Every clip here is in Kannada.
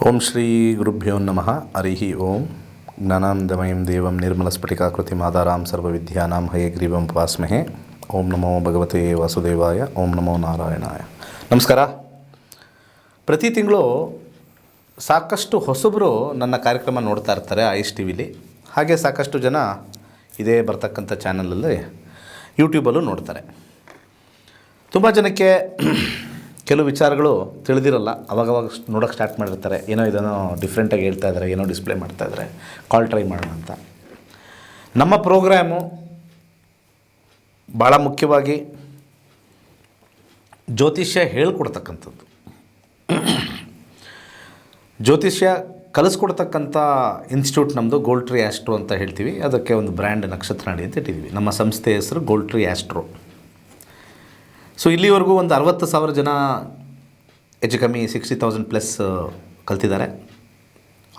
ಓಂ ಶ್ರೀ ಗುರುಭ್ಯೋ ನಮಃ ಹರಿ ಓಂ ಜ್ಞಾನಾನಂದಮಯಂ ದೇವಂ ನಿರ್ಮಲಸ್ಫಟಿಕಾಕೃತಿಂ ಆಧಾರಾಂ ಸರ್ವವಿದ್ಯಾನಾಂ ಹಯಗ್ರೀವಂ ಉಪಾಸ್ಮಹೇ. ಓಂ ನಮೋ ಭಗವತೆ ವಾಸುದೇವಾಯ. ಓಂ ನಮೋ ನಾರಾಯಣಾಯ. ನಮಸ್ಕಾರ. ಪ್ರತಿ ತಿಂಗಳು ಸಾಕಷ್ಟು ಹೊಸಬರು ನನ್ನ ಕಾರ್ಯಕ್ರಮ ನೋಡ್ತಾ ಇರ್ತಾರೆ ಐಸ್ ಟಿ ವಿಲಿ. ಹಾಗೆ ಸಾಕಷ್ಟು ಜನ ಇದೇ ಬರ್ತಕ್ಕಂಥ ಚಾನಲಲ್ಲಿ ಯೂಟ್ಯೂಬಲ್ಲೂ ನೋಡ್ತಾರೆ. ತುಂಬ ಜನಕ್ಕೆ ಕೆಲವು ವಿಚಾರಗಳು ತಿಳಿದಿರಲ್ಲ. ಅವಾಗವಾಗ ನೋಡೋಕ್ಕೆ ಸ್ಟಾರ್ಟ್ ಮಾಡಿರ್ತಾರೆ. ಏನೋ ಇದನ್ನು ಡಿಫ್ರೆಂಟಾಗಿ ಹೇಳ್ತಾ ಇದ್ದಾರೆ, ಏನೋ ಡಿಸ್ಪ್ಲೇ ಮಾಡ್ತಾಯಿದ್ದಾರೆ, ಕಾಲ್ ಟ್ರೈ ಮಾಡೋಣ ಅಂತ. ನಮ್ಮ ಪ್ರೋಗ್ರಾಮು ಭಾಳ ಮುಖ್ಯವಾಗಿ ಜ್ಯೋತಿಷ್ಯ ಹೇಳ್ಕೊಡ್ತಕ್ಕಂಥದ್ದು, ಜ್ಯೋತಿಷ್ಯ ಕಲಿಸ್ಕೊಡ್ತಕ್ಕಂಥ ಇನ್ಸ್ಟಿಟ್ಯೂಟ್ ನಮ್ಮದು ಗೋಲ್ಡ್ ಟ್ರೀ ಆಸ್ಟ್ರೋ ಅಂತ ಹೇಳ್ತೀವಿ. ಅದಕ್ಕೆ ಒಂದು ಬ್ರ್ಯಾಂಡ್ ನಕ್ಷತ್ರನಾಡಿ ಅಂತ ಇಟ್ಟಿದ್ದೀವಿ. ನಮ್ಮ ಸಂಸ್ಥೆ ಹೆಸರು ಗೋಲ್ಡ್ ಟ್ರೀ ಆಸ್ಟ್ರೋ. ಸೊ ಇಲ್ಲಿವರೆಗೂ ಒಂದು 60,000 ಜನ ಹೆಚ್ಚು ಕಮ್ಮಿ 60,000+ ಕಲ್ತಿದ್ದಾರೆ.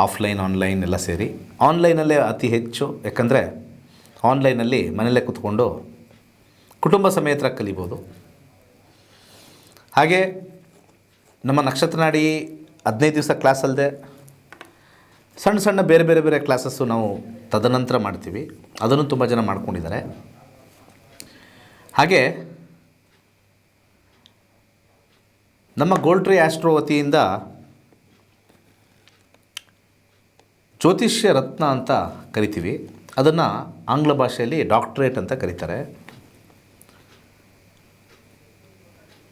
ಆಫ್ಲೈನ್ ಆನ್ಲೈನ್ ಎಲ್ಲ ಸೇರಿ. ಆನ್ಲೈನಲ್ಲೇ ಅತಿ ಹೆಚ್ಚು, ಯಾಕಂದರೆ ಆನ್ಲೈನಲ್ಲಿ ಮನೆಯಲ್ಲೇ ಕೂತ್ಕೊಂಡು ಕುಟುಂಬ ಸಮೇತ ಕಲಿಬೋದು. ಹಾಗೆ ನಮ್ಮ ನಕ್ಷತ್ರನಾಡಿ 15 ದಿವಸ ಕ್ಲಾಸ್ ಅಲ್ಲದೆ ಸಣ್ಣ ಸಣ್ಣ ಬೇರೆ ಬೇರೆ ಬೇರೆ ಕ್ಲಾಸಸ್ಸು ನಾವು ತದನಂತರ ಮಾಡ್ತೀವಿ. ಅದನ್ನು ತುಂಬ ಜನ ಮಾಡ್ಕೊಂಡಿದ್ದಾರೆ. ಹಾಗೆ ನಮ್ಮ ಗೋಲ್ಡ್ ಟ್ರೀ ಆಸ್ಟ್ರೋ ವತಿಯಿಂದ ಜ್ಯೋತಿಷ್ಯ ರತ್ನ ಅಂತ ಕರಿತೀವಿ. ಅದನ್ನು ಆಂಗ್ಲ ಭಾಷೆಯಲ್ಲಿ ಡಾಕ್ಟರೇಟ್ ಅಂತ ಕರೀತಾರೆ.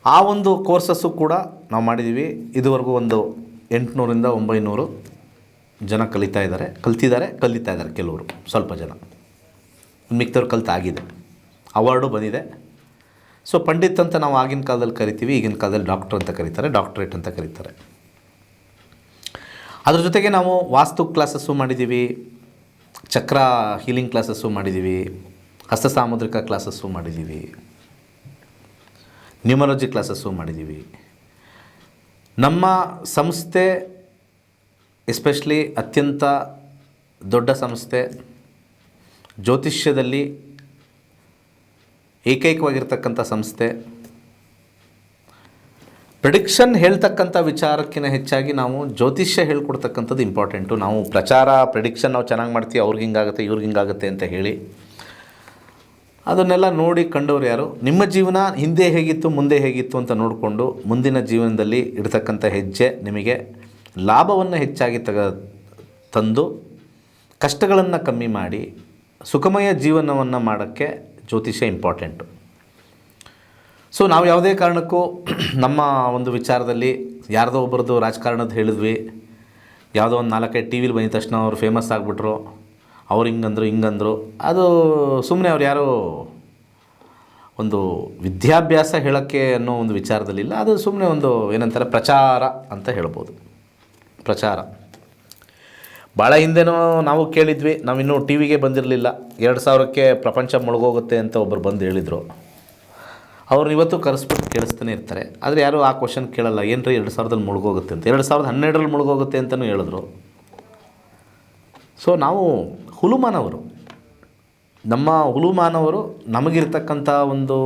ಆ ಒಂದು ಕೋರ್ಸಸ್ಸು ಕೂಡ ನಾವು ಮಾಡಿದ್ದೀವಿ. ಇದುವರೆಗೂ ಒಂದು 800ರಿಂದ 900 ಜನ ಕಲಿತಾ ಇದ್ದಾರೆ. ಕೆಲವರು ಸ್ವಲ್ಪ ಜನ, ಮಿಕ್ತವ್ರು ಕಲಿತಾಗಿದೆ. ಅವಾರ್ಡು ಬಂದಿದೆ. ಸೊ ಪಂಡಿತ್ ಅಂತ ನಾವು ಆಗಿನ ಕಾಲದಲ್ಲಿ ಕರಿತೀವಿ, ಈಗಿನ ಕಾಲದಲ್ಲಿ ಡಾಕ್ಟರ್ ಅಂತ ಕರೀತಾರೆ, ಡಾಕ್ಟ್ರೇಟ್ ಅಂತ ಕರೀತಾರೆ. ಅದ್ರ ಜೊತೆಗೆ ನಾವು ವಾಸ್ತು ಕ್ಲಾಸಸ್ಸು ಮಾಡಿದ್ದೀವಿ, ಚಕ್ರ ಹೀಲಿಂಗ್ ಕ್ಲಾಸಸ್ಸು ಮಾಡಿದ್ದೀವಿ, ಹಸ್ತ ಸಾಮುದ್ರಿಕ ಕ್ಲಾಸಸ್ಸು ಮಾಡಿದ್ದೀವಿ, ನ್ಯೂಮರಾಲಜಿ ಕ್ಲಾಸಸ್ಸು ಮಾಡಿದ್ದೀವಿ. ನಮ್ಮ ಸಂಸ್ಥೆ ಎಸ್ಪೆಷಲಿ ಅತ್ಯಂತ ದೊಡ್ಡ ಸಂಸ್ಥೆ. ಜ್ಯೋತಿಷ್ಯದಲ್ಲಿ ಏಕೈಕವಾಗಿರ್ತಕ್ಕಂಥ ಸಂಸ್ಥೆ. ಪ್ರೆಡಿಕ್ಷನ್ ಹೇಳ್ತಕ್ಕಂಥ ವಿಚಾರಕ್ಕಿಂತ ಹೆಚ್ಚಾಗಿ ನಾವು ಜ್ಯೋತಿಷ್ಯ ಹೇಳ್ಕೊಡ್ತಕ್ಕಂಥದ್ದು ಇಂಪಾರ್ಟೆಂಟು. ನಾವು ಪ್ರೆಡಿಕ್ಷನ್ ನಾವು ಚೆನ್ನಾಗಿ ಮಾಡ್ತೀವಿ, ಅವ್ರಿಗೆ ಹಿಂಗಾಗುತ್ತೆ ಇವ್ರಿಗೆ ಹಿಂಗಾಗುತ್ತೆ ಅಂತ ಹೇಳಿ ಅದನ್ನೆಲ್ಲ ನೋಡಿ ಕಂಡವ್ರು ಯಾರು? ನಿಮ್ಮ ಜೀವನ ಹಿಂದೆ ಹೇಗಿತ್ತು ಮುಂದೆ ಹೇಗಿತ್ತು ಅಂತ ನೋಡಿಕೊಂಡು ಮುಂದಿನ ಜೀವನದಲ್ಲಿ ಇಡ್ತಕ್ಕಂಥ ಹೆಜ್ಜೆ ನಿಮಗೆ ಲಾಭವನ್ನು ಹೆಚ್ಚಾಗಿ ತಂದು ಕಷ್ಟಗಳನ್ನು ಕಮ್ಮಿ ಮಾಡಿ ಸುಖಮಯ ಜೀವನವನ್ನು ಮಾಡೋಕ್ಕೆ ಜ್ಯೋತಿಷ್ಯ ಇಂಪಾರ್ಟೆಂಟು. ಸೊ ನಾವು ಯಾವುದೇ ಕಾರಣಕ್ಕೂ ನಮ್ಮ ಒಂದು ವಿಚಾರದಲ್ಲಿ ಯಾರ್ದೋ ಒಬ್ಬರದ್ದು ರಾಜಕಾರಣದ ಹೇಳಿದ್ವಿ, ಯಾವುದೋ ಒಂದು 4-5 ಟಿ ವಿಲಿ ಬಂದಿದ ತಕ್ಷಣ ಅವರು ಫೇಮಸ್ ಆಗಿಬಿಟ್ರು, ಅವ್ರು ಹಿಂಗಂದರು, ಅದು ಸುಮ್ಮನೆ ಅವ್ರು ಯಾರೋ ಒಂದು ವಿದ್ಯಾಭ್ಯಾಸ ಹೇಳೋಕ್ಕೆ ಅನ್ನೋ ಒಂದು ವಿಚಾರದಲ್ಲಿಲ್ಲ. ಅದು ಸುಮ್ಮನೆ ಒಂದು ಏನಂತಾರೆ ಪ್ರಚಾರ ಅಂತ ಹೇಳ್ಬೋದು. ಪ್ರಚಾರ ಭಾಳ ಹಿಂದೆನೂ ನಾವು ಕೇಳಿದ್ವಿ. ನಾವಿನ್ನೂ ಟಿ ವಿಗೆ ಬಂದಿರಲಿಲ್ಲ. 2000ಕ್ಕೆ ಪ್ರಪಂಚ ಮುಳುಗೋಗುತ್ತೆ ಅಂತ ಒಬ್ಬರು ಬಂದು ಹೇಳಿದರು. ಅವ್ರು ಇವತ್ತು ಕರೆಸ್ಬಿಟ್ಟು ಕೇಳಿಸ್ತಾನೆ ಇರ್ತಾರೆ. ಆದರೆ ಯಾರೂ ಆ ಕ್ವಶನ್ ಕೇಳಲ್ಲ, ಏನು ರೀ 2000ದಲ್ಲಿ ಮುಳುಗೋಗುತ್ತೆ ಅಂತ. 2012ರಲ್ಲಿ ಮುಳುಗೋಗುತ್ತೆ ಅಂತಲೂ ಹೇಳಿದ್ರು. ಸೊ ನಾವು ಹುಲುಮಾನವರು, ನಮ್ಮ ಹುಲುಮಾನವರು ನಮಗಿರ್ತಕ್ಕಂಥ ಒಂದು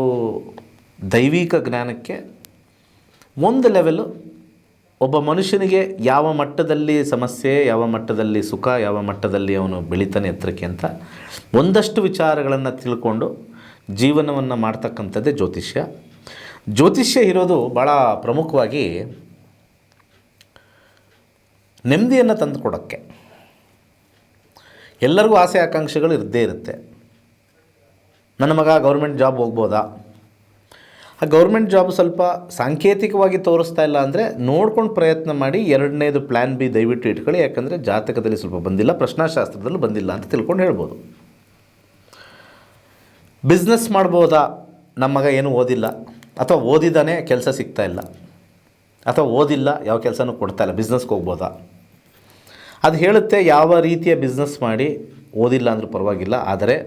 ದೈವಿಕ ಜ್ಞಾನಕ್ಕೆ ಒಂದು ಲೆವೆಲು, ಒಬ್ಬ ಮನುಷ್ಯನಿಗೆ ಯಾವ ಮಟ್ಟದಲ್ಲಿ ಸಮಸ್ಯೆ, ಯಾವ ಮಟ್ಟದಲ್ಲಿ ಸುಖ, ಯಾವ ಮಟ್ಟದಲ್ಲಿ ಅವನು ಬೆಳೀತಾನೆ ಎತ್ತರಕ್ಕೆ ಅಂತ ಒಂದಷ್ಟು ವಿಚಾರಗಳನ್ನು ತಿಳ್ಕೊಂಡು ಜೀವನವನ್ನು ಮಾಡ್ತಕ್ಕಂಥದ್ದೇ ಜ್ಯೋತಿಷ್ಯ. ಜ್ಯೋತಿಷ್ಯ ಇರೋದು ಭಾಳ ಪ್ರಮುಖವಾಗಿ ನೆಮ್ಮದಿಯನ್ನು ತಂದುಕೊಡೋಕ್ಕೆ. ಎಲ್ಲರಿಗೂ ಆಸೆ ಆಕಾಂಕ್ಷೆಗಳು ಇದ್ದೇ ಇರುತ್ತೆ. ನನ್ನ ಮಗ ಗೌರ್ಮೆಂಟ್ ಜಾಬ್ ಹೋಗ್ಬೋದಾ? ಆ ಗೌರ್ಮೆಂಟ್ ಜಾಬ್ ಸ್ವಲ್ಪ ಸಾಂಕೇತಿಕವಾಗಿ ತೋರಿಸ್ತಾ ಇಲ್ಲ ಅಂದರೆ ನೋಡ್ಕೊಂಡು ಪ್ರಯತ್ನ ಮಾಡಿ 2ನೇದು ಪ್ಲ್ಯಾನ್ ಬಿ ದಯವಿಟ್ಟು ಇಟ್ಕೊಳ್ಳಿ. ಯಾಕಂದರೆ ಜಾತಕದಲ್ಲಿ ಸ್ವಲ್ಪ ಬಂದಿಲ್ಲ, ಪ್ರಶ್ನಾಶಾಸ್ತ್ರದಲ್ಲೂ ಬಂದಿಲ್ಲ ಅಂತ ತಿಳ್ಕೊಂಡು ಹೇಳ್ಬೋದು. ಬಿಸ್ನೆಸ್ ಮಾಡ್ಬೋದಾ? ನಮ್ಮ ಮಗ ಏನೂ ಓದಿಲ್ಲ, ಅಥವಾ ಓದಿದ್ದಾನೆ ಕೆಲಸ ಸಿಗ್ತಾ ಇಲ್ಲ, ಅಥವಾ ಓದಿಲ್ಲ ಯಾವ ಕೆಲಸನೂ ಕೊಡ್ತಾ ಇಲ್ಲ, ಬಿಸ್ನೆಸ್ಗೆ ಹೋಗ್ಬೋದಾ? ಅದು ಹೇಳುತ್ತೆ ಯಾವ ರೀತಿಯ ಬಿಸ್ನೆಸ್ ಮಾಡಿ, ಓದಿಲ್ಲ ಅಂದರೂ ಪರವಾಗಿಲ್ಲ, ಆದರೆ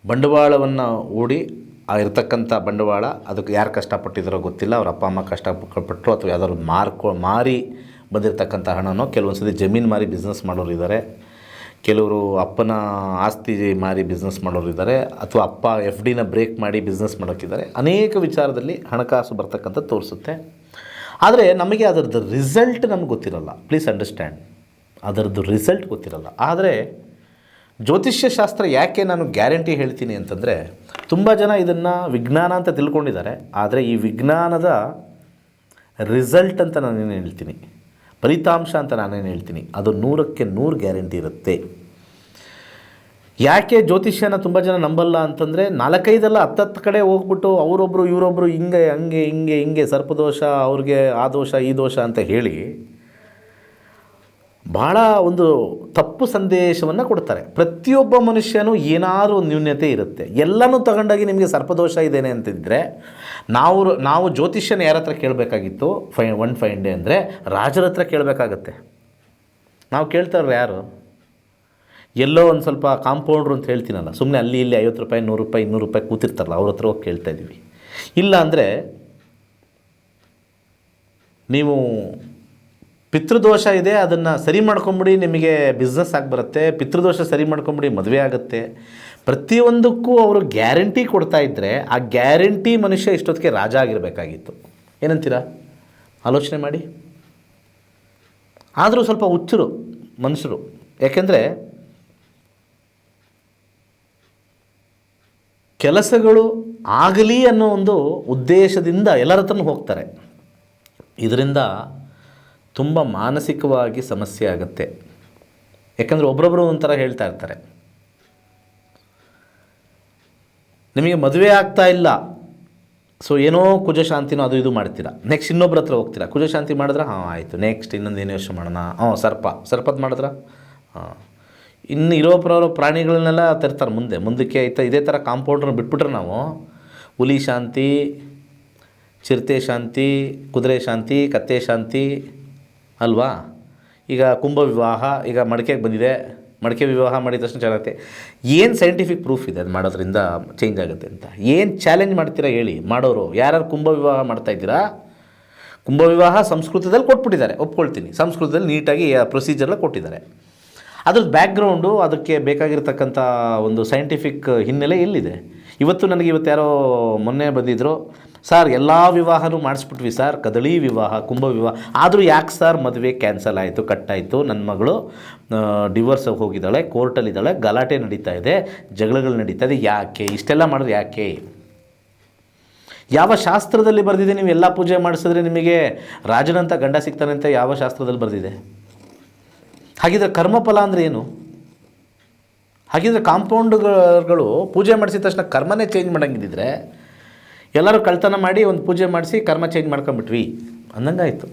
ಬಂಡವಾಳವನ್ನು ಹೂಡಿ ಆ ಇರ್ತಕ್ಕಂಥ ಬಂಡವಾಳ ಅದಕ್ಕೆ ಯಾರು ಕಷ್ಟಪಟ್ಟಿದ್ದಾರೋ ಗೊತ್ತಿಲ್ಲ, ಅವ್ರ ಅಪ್ಪ ಅಮ್ಮ ಕಷ್ಟಪಟ್ಟರು, ಅಥವಾ ಯಾವ್ದಾದ್ರು ಮಾರಿ ಬಂದಿರತಕ್ಕಂಥ ಹಣನೋ. ಕೆಲವೊಂದು ಸತಿ ಜಮೀನು ಮಾರಿ ಬಿಸ್ನೆಸ್ ಮಾಡೋರು ಇದ್ದಾರೆ, ಕೆಲವರು ಅಪ್ಪನ ಆಸ್ತಿ ಮಾರಿ ಬಿಸ್ನೆಸ್ ಮಾಡೋರು ಇದ್ದಾರೆ, ಅಥವಾ ಅಪ್ಪ FDನ ಬ್ರೇಕ್ ಮಾಡಿ ಬಿಸ್ನೆಸ್ ಮಾಡೋಕ್ಕಿದ್ದಾರೆ. ಅನೇಕ ವಿಚಾರದಲ್ಲಿ ಹಣಕಾಸು ಬರ್ತಕ್ಕಂಥದ್ದು ತೋರಿಸುತ್ತೆ. ಆದರೆ ನಮಗೆ ಅದರದ್ದು ರಿಸಲ್ಟ್ ನಮ್ಗೆ ಗೊತ್ತಿರಲ್ಲ. ಪ್ಲೀಸ್ ಅಂಡರ್ಸ್ಟ್ಯಾಂಡ್, ಅದರದ್ದು ರಿಸಲ್ಟ್ ಗೊತ್ತಿರಲ್ಲ. ಆದರೆ ಜ್ಯೋತಿಷ್ಯ ಶಾಸ್ತ್ರ ಯಾಕೆ ನಾನು ಗ್ಯಾರಂಟಿ ಹೇಳ್ತೀನಿ ಅಂತಂದರೆ, ತುಂಬ ಜನ ಇದನ್ನು ವಿಜ್ಞಾನ ಅಂತ ತಿಳ್ಕೊಂಡಿದ್ದಾರೆ. ಆದರೆ ಈ ವಿಜ್ಞಾನದ ರಿಸಲ್ಟ್ ಅಂತ ನಾನೇನು ಹೇಳ್ತೀನಿ, ಫಲಿತಾಂಶ ಅಂತ ನಾನೇನು ಹೇಳ್ತೀನಿ, ಅದು 100ಕ್ಕೆ 100 ಗ್ಯಾರಂಟಿ ಇರುತ್ತೆ. ಯಾಕೆ ಜ್ಯೋತಿಷ್ಯನ ತುಂಬ ಜನ ನಂಬಲ್ಲ ಅಂತಂದರೆ, 4-5 10 ಕಡೆ ಹೋಗ್ಬಿಟ್ಟು ಅವರೊಬ್ಬರು ಇವರೊಬ್ಬರು ಹಿಂಗೆ ಹಂಗೆ ಹಿಂಗೆ ಹಿಂಗೆ ಸರ್ಪದೋಷ, ಅವ್ರಿಗೆ ಆ ದೋಷ ಈ ದೋಷ ಅಂತ ಹೇಳಿ ಭಾಳ ಒಂದು ತಪ್ಪು ಸಂದೇಶವನ್ನು ಕೊಡ್ತಾರೆ. ಪ್ರತಿಯೊಬ್ಬ ಮನುಷ್ಯನೂ ಏನಾದರೂ ಒಂದು ನ್ಯೂನ್ಯತೆ ಇರುತ್ತೆ. ಎಲ್ಲನೂ ತಗೊಂಡಾಗಿ ನಿಮಗೆ ಸರ್ಪದೋಷ ಇದೇನೆ ಅಂತಿದ್ದರೆ ನಾವು ಜ್ಯೋತಿಷ್ಯನ ಯಾರ ಹತ್ರ ಕೇಳಬೇಕಾಗಿತ್ತು? ಫೈನ್ ಡೇ ಅಂದರೆ ರಾಜರ ಹತ್ರ ಕೇಳಬೇಕಾಗತ್ತೆ. ನಾವು ಕೇಳ್ತಾರ್ರು ಯಾರು? ಎಲ್ಲೋ ಒಂದು ಸ್ವಲ್ಪ ಕಾಂಪೌಂಡ್ರು ಅಂತ ಹೇಳ್ತೀನಲ್ಲ, ಸುಮ್ಮನೆ ಅಲ್ಲಿ ಇಲ್ಲಿ 50 ರೂಪಾಯಿ 100 ರೂಪಾಯಿ 200 ರೂಪಾಯಿ ಕೂತಿರ್ತಾರಲ್ಲ, ಅವ್ರ ಹತ್ರ ಹೋಗಿ ಕೇಳ್ತಾ ಇದ್ದೀವಿ. ಇಲ್ಲ ಅಂದರೆ ನೀವು ಪಿತೃದೋಷ ಇದೆ, ಅದನ್ನು ಸರಿ ಮಾಡ್ಕೊಂಬಿಡಿ, ನಿಮಗೆ ಬಿಸ್ನೆಸ್ ಆಗಿ ಬರುತ್ತೆ. ಪಿತೃದೋಷ ಸರಿ ಮಾಡ್ಕೊಂಬಿಡಿ, ಮದುವೆ ಆಗುತ್ತೆ. ಪ್ರತಿಯೊಂದಕ್ಕೂ ಅವರು ಗ್ಯಾರಂಟಿ ಕೊಡ್ತಾ ಇದ್ದರೆ ಆ ಗ್ಯಾರಂಟಿ ಮನುಷ್ಯ ಇಷ್ಟೊತ್ತಿಗೆ ರಾಜ ಆಗಿರಬೇಕಾಗಿತ್ತು. ಏನಂತೀರಾ? ಆಲೋಚನೆ ಮಾಡಿ. ಆದರೂ ಸ್ವಲ್ಪ ಹುಚ್ಚರು ಮನುಷ್ಯರು. ಯಾಕೆಂದರೆ ಕೆಲಸಗಳು ಆಗಲಿ ಅನ್ನೋ ಒಂದು ಉದ್ದೇಶದಿಂದ ಎಲ್ಲರ ಹತ್ರನೂ ಹೋಗ್ತಾರೆ. ಇದರಿಂದ ತುಂಬ ಮಾನಸಿಕವಾಗಿ ಸಮಸ್ಯೆ ಆಗುತ್ತೆ. ಯಾಕಂದರೆ ಒಬ್ಬರೊಬ್ಬರು ಒಂಥರ ಹೇಳ್ತಾ ಇರ್ತಾರೆ, ನಿಮಗೆ ಮದುವೆ ಆಗ್ತಾ ಇಲ್ಲ, ಸೊ ಏನೋ ಕುಜಶಾಂತಿನೋ ಅದು ಇದು ಮಾಡ್ತೀರಾ. ನೆಕ್ಸ್ಟ್ ಇನ್ನೊಬ್ಬರ ಹತ್ರ ಹೋಗ್ತೀರಾ, ಕುಜಶಾಂತಿ ಮಾಡಿದ್ರೆ ಹಾಂ ಆಯಿತು, ನೆಕ್ಸ್ಟ್ ಇನ್ನೊಂದು ಏನು ಯೋಚನೆ ಮಾಡೋಣ, ಸರ್ಪದ ಮಾಡಿದ್ರೆ ಇನ್ನು ಇರೋ ಪ್ರಾಣಿಗಳನ್ನೆಲ್ಲ ತರ್ತಾರೆ ಮುಂದಕ್ಕೆ ಆಯ್ತಾ. ಇದೇ ಥರ ಕಾಂಪೌಂಡ್ರನ್ನ ಬಿಟ್ಬಿಟ್ರೆ ನಾವು ಹುಲಿ ಶಾಂತಿ, ಚಿರತೆ ಶಾಂತಿ, ಕುದುರೆ ಶಾಂತಿ, ಕತ್ತೆ ಶಾಂತಿ ಅಲ್ವಾ. ಈಗ ಕುಂಭ ವಿವಾಹ ಈಗ ಮಡಿಕೆಗೆ ಬಂದಿದೆ, ಮಡಿಕೆ ವಿವಾಹ ಮಾಡಿದ ತಕ್ಷಣ ಚೆನ್ನಾಗುತ್ತೆ. ಏನು ಸೈಂಟಿಫಿಕ್ ಪ್ರೂಫ್ ಇದೆ ಅದು ಮಾಡೋದ್ರಿಂದ ಚೇಂಜ್ ಆಗುತ್ತೆ ಅಂತ? ಏನು ಚಾಲೆಂಜ್ ಮಾಡ್ತೀರಾ ಹೇಳಿ ಮಾಡೋರು? ಯಾರ್ಯಾರು ಕುಂಭ ವಿವಾಹ ಮಾಡ್ತಾಯಿದ್ದೀರಾ? ಕುಂಭ ವಿವಾಹ ಸಂಸ್ಕೃತದಲ್ಲಿ ಕೊಟ್ಬಿಟ್ಟಿದ್ದಾರೆ, ಒಪ್ಕೊಳ್ತೀನಿ. ಸಂಸ್ಕೃತದಲ್ಲಿ ನೀಟಾಗಿ ಪ್ರೊಸೀಜರ್ಲ ಕೊಟ್ಟಿದ್ದಾರೆ. ಅದ್ರದ್ದು ಬ್ಯಾಕ್ಗ್ರೌಂಡು, ಅದಕ್ಕೆ ಬೇಕಾಗಿರ್ತಕ್ಕಂಥ ಒಂದು ಸೈಂಟಿಫಿಕ್ ಹಿನ್ನೆಲೆ ಎಲ್ಲಿದೆ? ಇವತ್ತು ಯಾರೋ ಮೊನ್ನೆ ಬಂದಿದ್ದರು, ಸರ್ ಎಲ್ಲ ವಿವಾಹನೂ ಮಾಡಿಸ್ಬಿಟ್ವಿ ಸರ್, ಕದಳಿ ವಿವಾಹ, ಕುಂಭ ವಿವಾಹ, ಆದರೂ ಯಾಕೆ ಸರ್ ಮದುವೆ ಕ್ಯಾನ್ಸಲ್ ಆಯಿತು, ಕಟ್ಟಾಯಿತು, ನನ್ನ ಮಗಳು ಡಿವೋರ್ಸಿಗೆ ಹೋಗಿದ್ದಾಳೆ, ಕೋರ್ಟಲ್ಲಿದ್ದಾಳೆ, ಗಲಾಟೆ ನಡೀತಾ ಇದೆ, ಜಗಳಗಳು ನಡೀತಾ ಇದೆ, ಯಾಕೆ ಇಷ್ಟೆಲ್ಲ ಮಾಡಿದ್ರೆ ಯಾಕೆ? ಯಾವ ಶಾಸ್ತ್ರದಲ್ಲಿ ಬರೆದಿದೆ ನೀವು ಎಲ್ಲ ಪೂಜೆ ಮಾಡಿಸಿದ್ರೆ ನಿಮಗೆ ರಾಜನಂತ ಗಂಡ ಸಿಗ್ತಾನೆ ಅಂತ? ಯಾವ ಶಾಸ್ತ್ರದಲ್ಲಿ ಬರೆದಿದೆ? ಹಾಗಿದ್ರೆ ಕರ್ಮಫಲ ಅಂದರೆ ಏನು? ಹಾಗಿದ್ರೆ ಕಾಂಪೌಂಡ್ಗಳು ಪೂಜೆ ಮಾಡಿಸಿದ ತಕ್ಷಣ ಕರ್ಮನೇ ಚೇಂಜ್ ಮಾಡೋಂಗಿದ್ದರೆ ಎಲ್ಲರೂ ಕಳ್ತನ ಮಾಡಿ ಒಂದು ಪೂಜೆ ಮಾಡಿಸಿ ಕರ್ಮ ಚೇಂಜ್ ಮಾಡ್ಕೊಂಬಿಟ್ವಿ ಅಂದಂಗಾಯಿತು.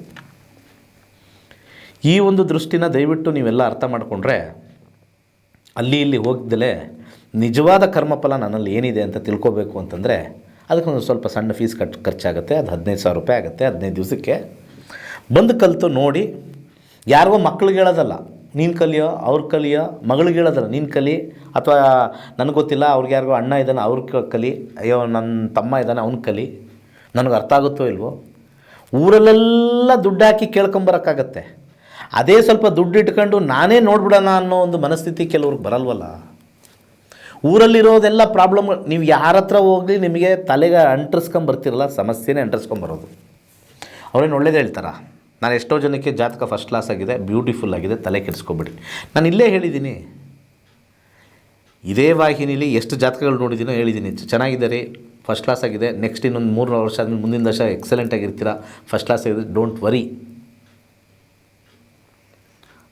ಈ ಒಂದು ದೃಷ್ಟಿನ ದಯವಿಟ್ಟು ನೀವೆಲ್ಲ ಅರ್ಥ ಮಾಡಿಕೊಂಡ್ರೆ ಅಲ್ಲಿ ಇಲ್ಲಿ ಹೋಗ್ದಲೇ ನಿಜವಾದ ಕರ್ಮಫಲ ನನ್ನಲ್ಲಿ ಏನಿದೆ ಅಂತ ತಿಳ್ಕೊಬೇಕು ಅಂತಂದರೆ ಅದಕ್ಕೊಂದು ಸ್ವಲ್ಪ ಸಣ್ಣ ಫೀಸ್ ಖರ್ಚಾಗುತ್ತೆ. ಅದು 15,000 ರೂಪಾಯಿ ಆಗುತ್ತೆ. 15 ದಿವಸಕ್ಕೆ ಬಂದು ಕಲಿತು ನೋಡಿ. ಯಾರಿಗೋ ಮಕ್ಳಿಗೆ ಹೇಳೋದಲ್ಲ, ನೀನು ಕಲಿಯೋ, ಅವ್ರು ಕಲಿಯೋ, ಮಗಳಿಗೆ ಹೇಳೋದಲ್ಲ, ನೀನು ಕಲಿ, ಅಥವಾ ನನಗೆ ಗೊತ್ತಿಲ್ಲ ಅವ್ರಿಗೆ ಯಾರಿಗೋ ಅಣ್ಣ ಇದ್ದಾನೆ ಅವ್ರಿಗೆ ಕಲಿ, ಅಯ್ಯೋ ನನ್ನ ತಮ್ಮ ಇದ್ದಾನೆ ಅವ್ನು ಕಲಿ, ನನಗೆ ಅರ್ಥ ಆಗುತ್ತೋ ಇಲ್ವೋ. ಊರಲ್ಲೆಲ್ಲ ದುಡ್ಡು ಹಾಕಿ ಕೇಳ್ಕೊಂಬರೋಕ್ಕಾಗತ್ತೆ. ಅದೇ ಸ್ವಲ್ಪ ದುಡ್ಡು ಇಟ್ಕೊಂಡು ನಾನೇ ನೋಡ್ಬಿಡೋಣ ಅನ್ನೋ ಒಂದು ಮನಸ್ಥಿತಿ ಕೆಲವ್ರಿಗೆ ಬರಲ್ವಲ್ಲ. ಊರಲ್ಲಿರೋದೆಲ್ಲ ಪ್ರಾಬ್ಲಮ್ ನೀವು ಯಾರ ಹತ್ರ ಹೋಗಲಿ ನಿಮಗೆ ತಲೆಗೆ ಅಂಟಿಸ್ಕೊಂಬರ್ತಿರಲ್ಲ, ಸಮಸ್ಯೆನೇ ಅಂಟಿಸ್ಕೊಂಬರೋದು. ಅವ್ರೇನು ಒಳ್ಳೇದು ಹೇಳ್ತಾರ? ನಾನು ಎಷ್ಟೋ ಜನಕ್ಕೆ ಜಾತಕ ಫಸ್ಟ್ ಕ್ಲಾಸ್ ಆಗಿದೆ, ಬ್ಯೂಟಿಫುಲ್ ಆಗಿದೆ, ತಲೆ ಕೆಡಿಸ್ಕೊಬೇಡಿ. ನಾನು ಇಲ್ಲೇ ಹೇಳಿದ್ದೀನಿ, ಇದೇ ವಾಹಿನಿಲಿ ಎಷ್ಟು ಜಾತಕಗಳು ನೋಡಿದ್ದೀನೋ ಹೇಳಿದ್ದೀನಿ. ಚೆನ್ನಾಗಿದೆ ರೀ, ಫಸ್ಟ್ ಕ್ಲಾಸ್ ಆಗಿದೆ, ನೆಕ್ಸ್ಟ್ ಇನ್ನೊಂದು 3 ವರ್ಷ ಆದಮೇಲೆ ಮುಂದಿನ ವರ್ಷ ಎಕ್ಸಲೆಂಟ್ ಆಗಿರ್ತೀರ, ಫಸ್ಟ್ ಕ್ಲಾಸ್ ಆಗಿದೆ, ಡೋಂಟ್ ವರಿ.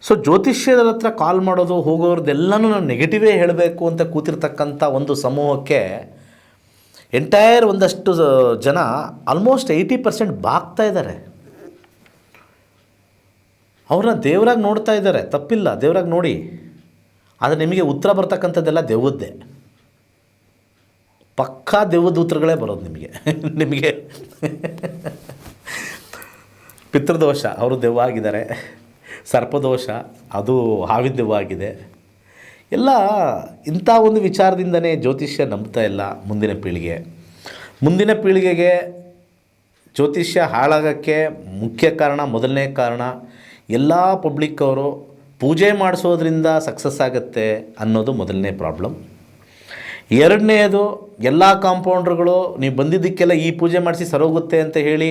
ಸೊ ಜ್ಯೋತಿಷ್ಯದ ಹತ್ರ ಕಾಲ್ ಮಾಡೋದು ಹೋಗೋರ್ದೆಲ್ಲನೂ ನಾನು ನೆಗೆಟಿವೇ ಹೇಳಬೇಕು ಅಂತ ಕೂತಿರ್ತಕ್ಕಂಥ ಒಂದು ಸಮೂಹಕ್ಕೆ ಎಂಟೈರ್ ಒಂದಷ್ಟು ಜನ ಆಲ್ಮೋಸ್ಟ್ 80% ಬಾಗ್ತಾ ಇದ್ದಾರೆ. ಅವ್ರನ್ನ ದೇವರಾಗಿ ನೋಡ್ತಾ ಇದ್ದಾರೆ, ತಪ್ಪಿಲ್ಲ, ದೇವರಾಗಿ ನೋಡಿ. ಆದರೆ ನಿಮಗೆ ಉತ್ತರ ಬರ್ತಕ್ಕಂಥದ್ದೆಲ್ಲ ದೆವ್ವದ್ದೇ, ಪಕ್ಕಾ ದೆವ್ವದ ಉತ್ತರಗಳೇ ಬರೋದು ನಿಮಗೆ ಪಿತೃದೋಷ, ಅವರು ದೆವ್ವ ಆಗಿದ್ದಾರೆ. ಸರ್ಪದೋಷ, ಅದು ಹಾವಿನ ದೆವ್ವ ಆಗಿದೆ. ಎಲ್ಲ ಇಂಥ ಒಂದು ವಿಚಾರದಿಂದನೇ ಜ್ಯೋತಿಷ್ಯ ನಂಬ್ತಾ ಇಲ್ಲ ಮುಂದಿನ ಪೀಳಿಗೆಗೆ ಜ್ಯೋತಿಷ್ಯ ಹಾಳಾಗೋಕ್ಕೆ ಮುಖ್ಯ ಕಾರಣ, ಮೊದಲನೇ ಕಾರಣ, ಎಲ್ಲ ಪಬ್ಲಿಕ್ ಅವರು ಪೂಜೆ ಮಾಡಿಸೋದ್ರಿಂದ ಸಕ್ಸಸ್ ಆಗುತ್ತೆ ಅನ್ನೋದು ಮೊದಲನೇ ಪ್ರಾಬ್ಲಮ್. ಎರಡನೇದು, ಎಲ್ಲ ಕಾಂಪೌಂಡ್ರುಗಳು ನೀವು ಬಂದಿದ್ದಕ್ಕೆಲ್ಲ ಈ ಪೂಜೆ ಮಾಡಿಸಿ ಸರೋಗುತ್ತೆ ಅಂತ ಹೇಳಿ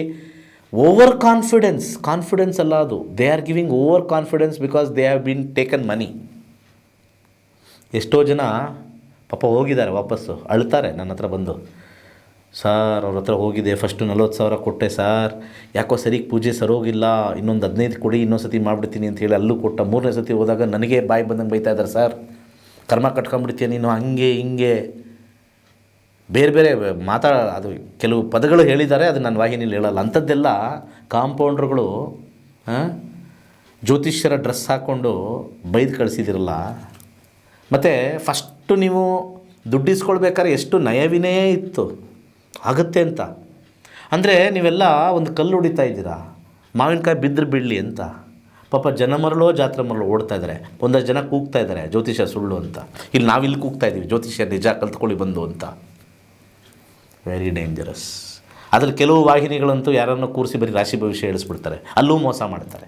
ಕಾನ್ಫಿಡೆನ್ಸ್ ಅಲ್ಲ ಅದು. They are giving over confidence because they have been taken money. ಎಷ್ಟೋ ಜನ ಪಾಪ ಹೋಗಿದ್ದಾರೆ, ವಾಪಸ್ಸು ಅಳ್ತಾರೆ ನನ್ನ ಹತ್ರ ಬಂದು, ಸಾರ್ ಅವ್ರ ಹತ್ರ ಹೋಗಿದೆ, ಫಸ್ಟು 40,000 ಕೊಟ್ಟೆ ಸಾರ್, ಯಾಕೋ ಸರಿಗೆ ಪೂಜೆ ಸರೋಗಿಲ್ಲ, ಇನ್ನೊಂದು 15 ಕೊಡಿ, ಇನ್ನೊಂದು ಸತಿ ಮಾಡಿಬಿಡ್ತೀನಿ ಅಂತ ಹೇಳಿ ಅಲ್ಲೂ ಕೊಟ್ಟ. 3ನೇ ಸತಿ ಹೋದಾಗ ನನಗೆ ಬಾಯಿ ಬಂದಂಗೆ ಬೈತಾ ಇದ್ದಾರೆ, ಸರ್ ಕರ್ಮ ಕಟ್ಕೊಂಬಿಡ್ತೀಯ ನೀನು, ಹಂಗೆ ಹಿಂಗೆ ಬೇರೆ ಬೇರೆ ಅದು ಕೆಲವು ಪದಗಳು ಹೇಳಿದ್ದಾರೆ, ಅದು ನನ್ನ ವಾಹಿನಿಯಲ್ಲಿ ಹೇಳಲ್ಲ. ಅಂಥದ್ದೆಲ್ಲ ಕಾಂಪೌಂಡ್ರುಗಳು ಜ್ಯೋತಿಷ್ಯರ ಡ್ರೆಸ್ ಹಾಕ್ಕೊಂಡು ಬೈದು ಕಳಿಸಿದಿರಲ್ಲ. ಮತ್ತು ಫಸ್ಟು ನೀವು ದುಡ್ಡಿಸ್ಕೊಳ್ಬೇಕಾದ್ರೆ ಎಷ್ಟು ನಯವಿನಯ ಇತ್ತು ಆಗುತ್ತೆ ಅಂತ. ಅಂದರೆ ನೀವೆಲ್ಲ ಒಂದು ಕಲ್ಲು ಹೊಡಿತಾ ಇದ್ದೀರಾ, ಮಾವಿನಕಾಯಿ ಬಿದ್ದರೆ ಬೀಳಲಿ ಅಂತ. ಪಾಪ ಜನ ಮರಳೋ ಜಾತ್ರೆ ಮರಳೋ ಓಡ್ತಾ ಇದ್ದಾರೆ. ಒಂದಷ್ಟು ಜನ ಕೂಗ್ತಾ ಇದ್ದಾರೆ ಜ್ಯೋತಿಷ್ಯ ಸುಳ್ಳು ಅಂತ. ಇಲ್ಲಿ ನಾವಿಲ್ಲಿ ಕೂಗ್ತಾ ಇದ್ದೀವಿ ಜ್ಯೋತಿಷ್ಯ ನಿಜ ಕಲ್ತ್ಕೊಳ್ಳಿ ಬಂದು ಅಂತ. Very dangerous. ಅದರಲ್ಲಿ ಕೆಲವು ವಾಹಿನಿಗಳಂತೂ ಯಾರನ್ನು ಕೂರಿಸಿ ಬರೀ ರಾಶಿ ಭವಿಷ್ಯ ಹೇಳಿಸ್ಬಿಡ್ತಾರೆ, ಅಲ್ಲೂ ಮೋಸ ಮಾಡ್ತಾರೆ.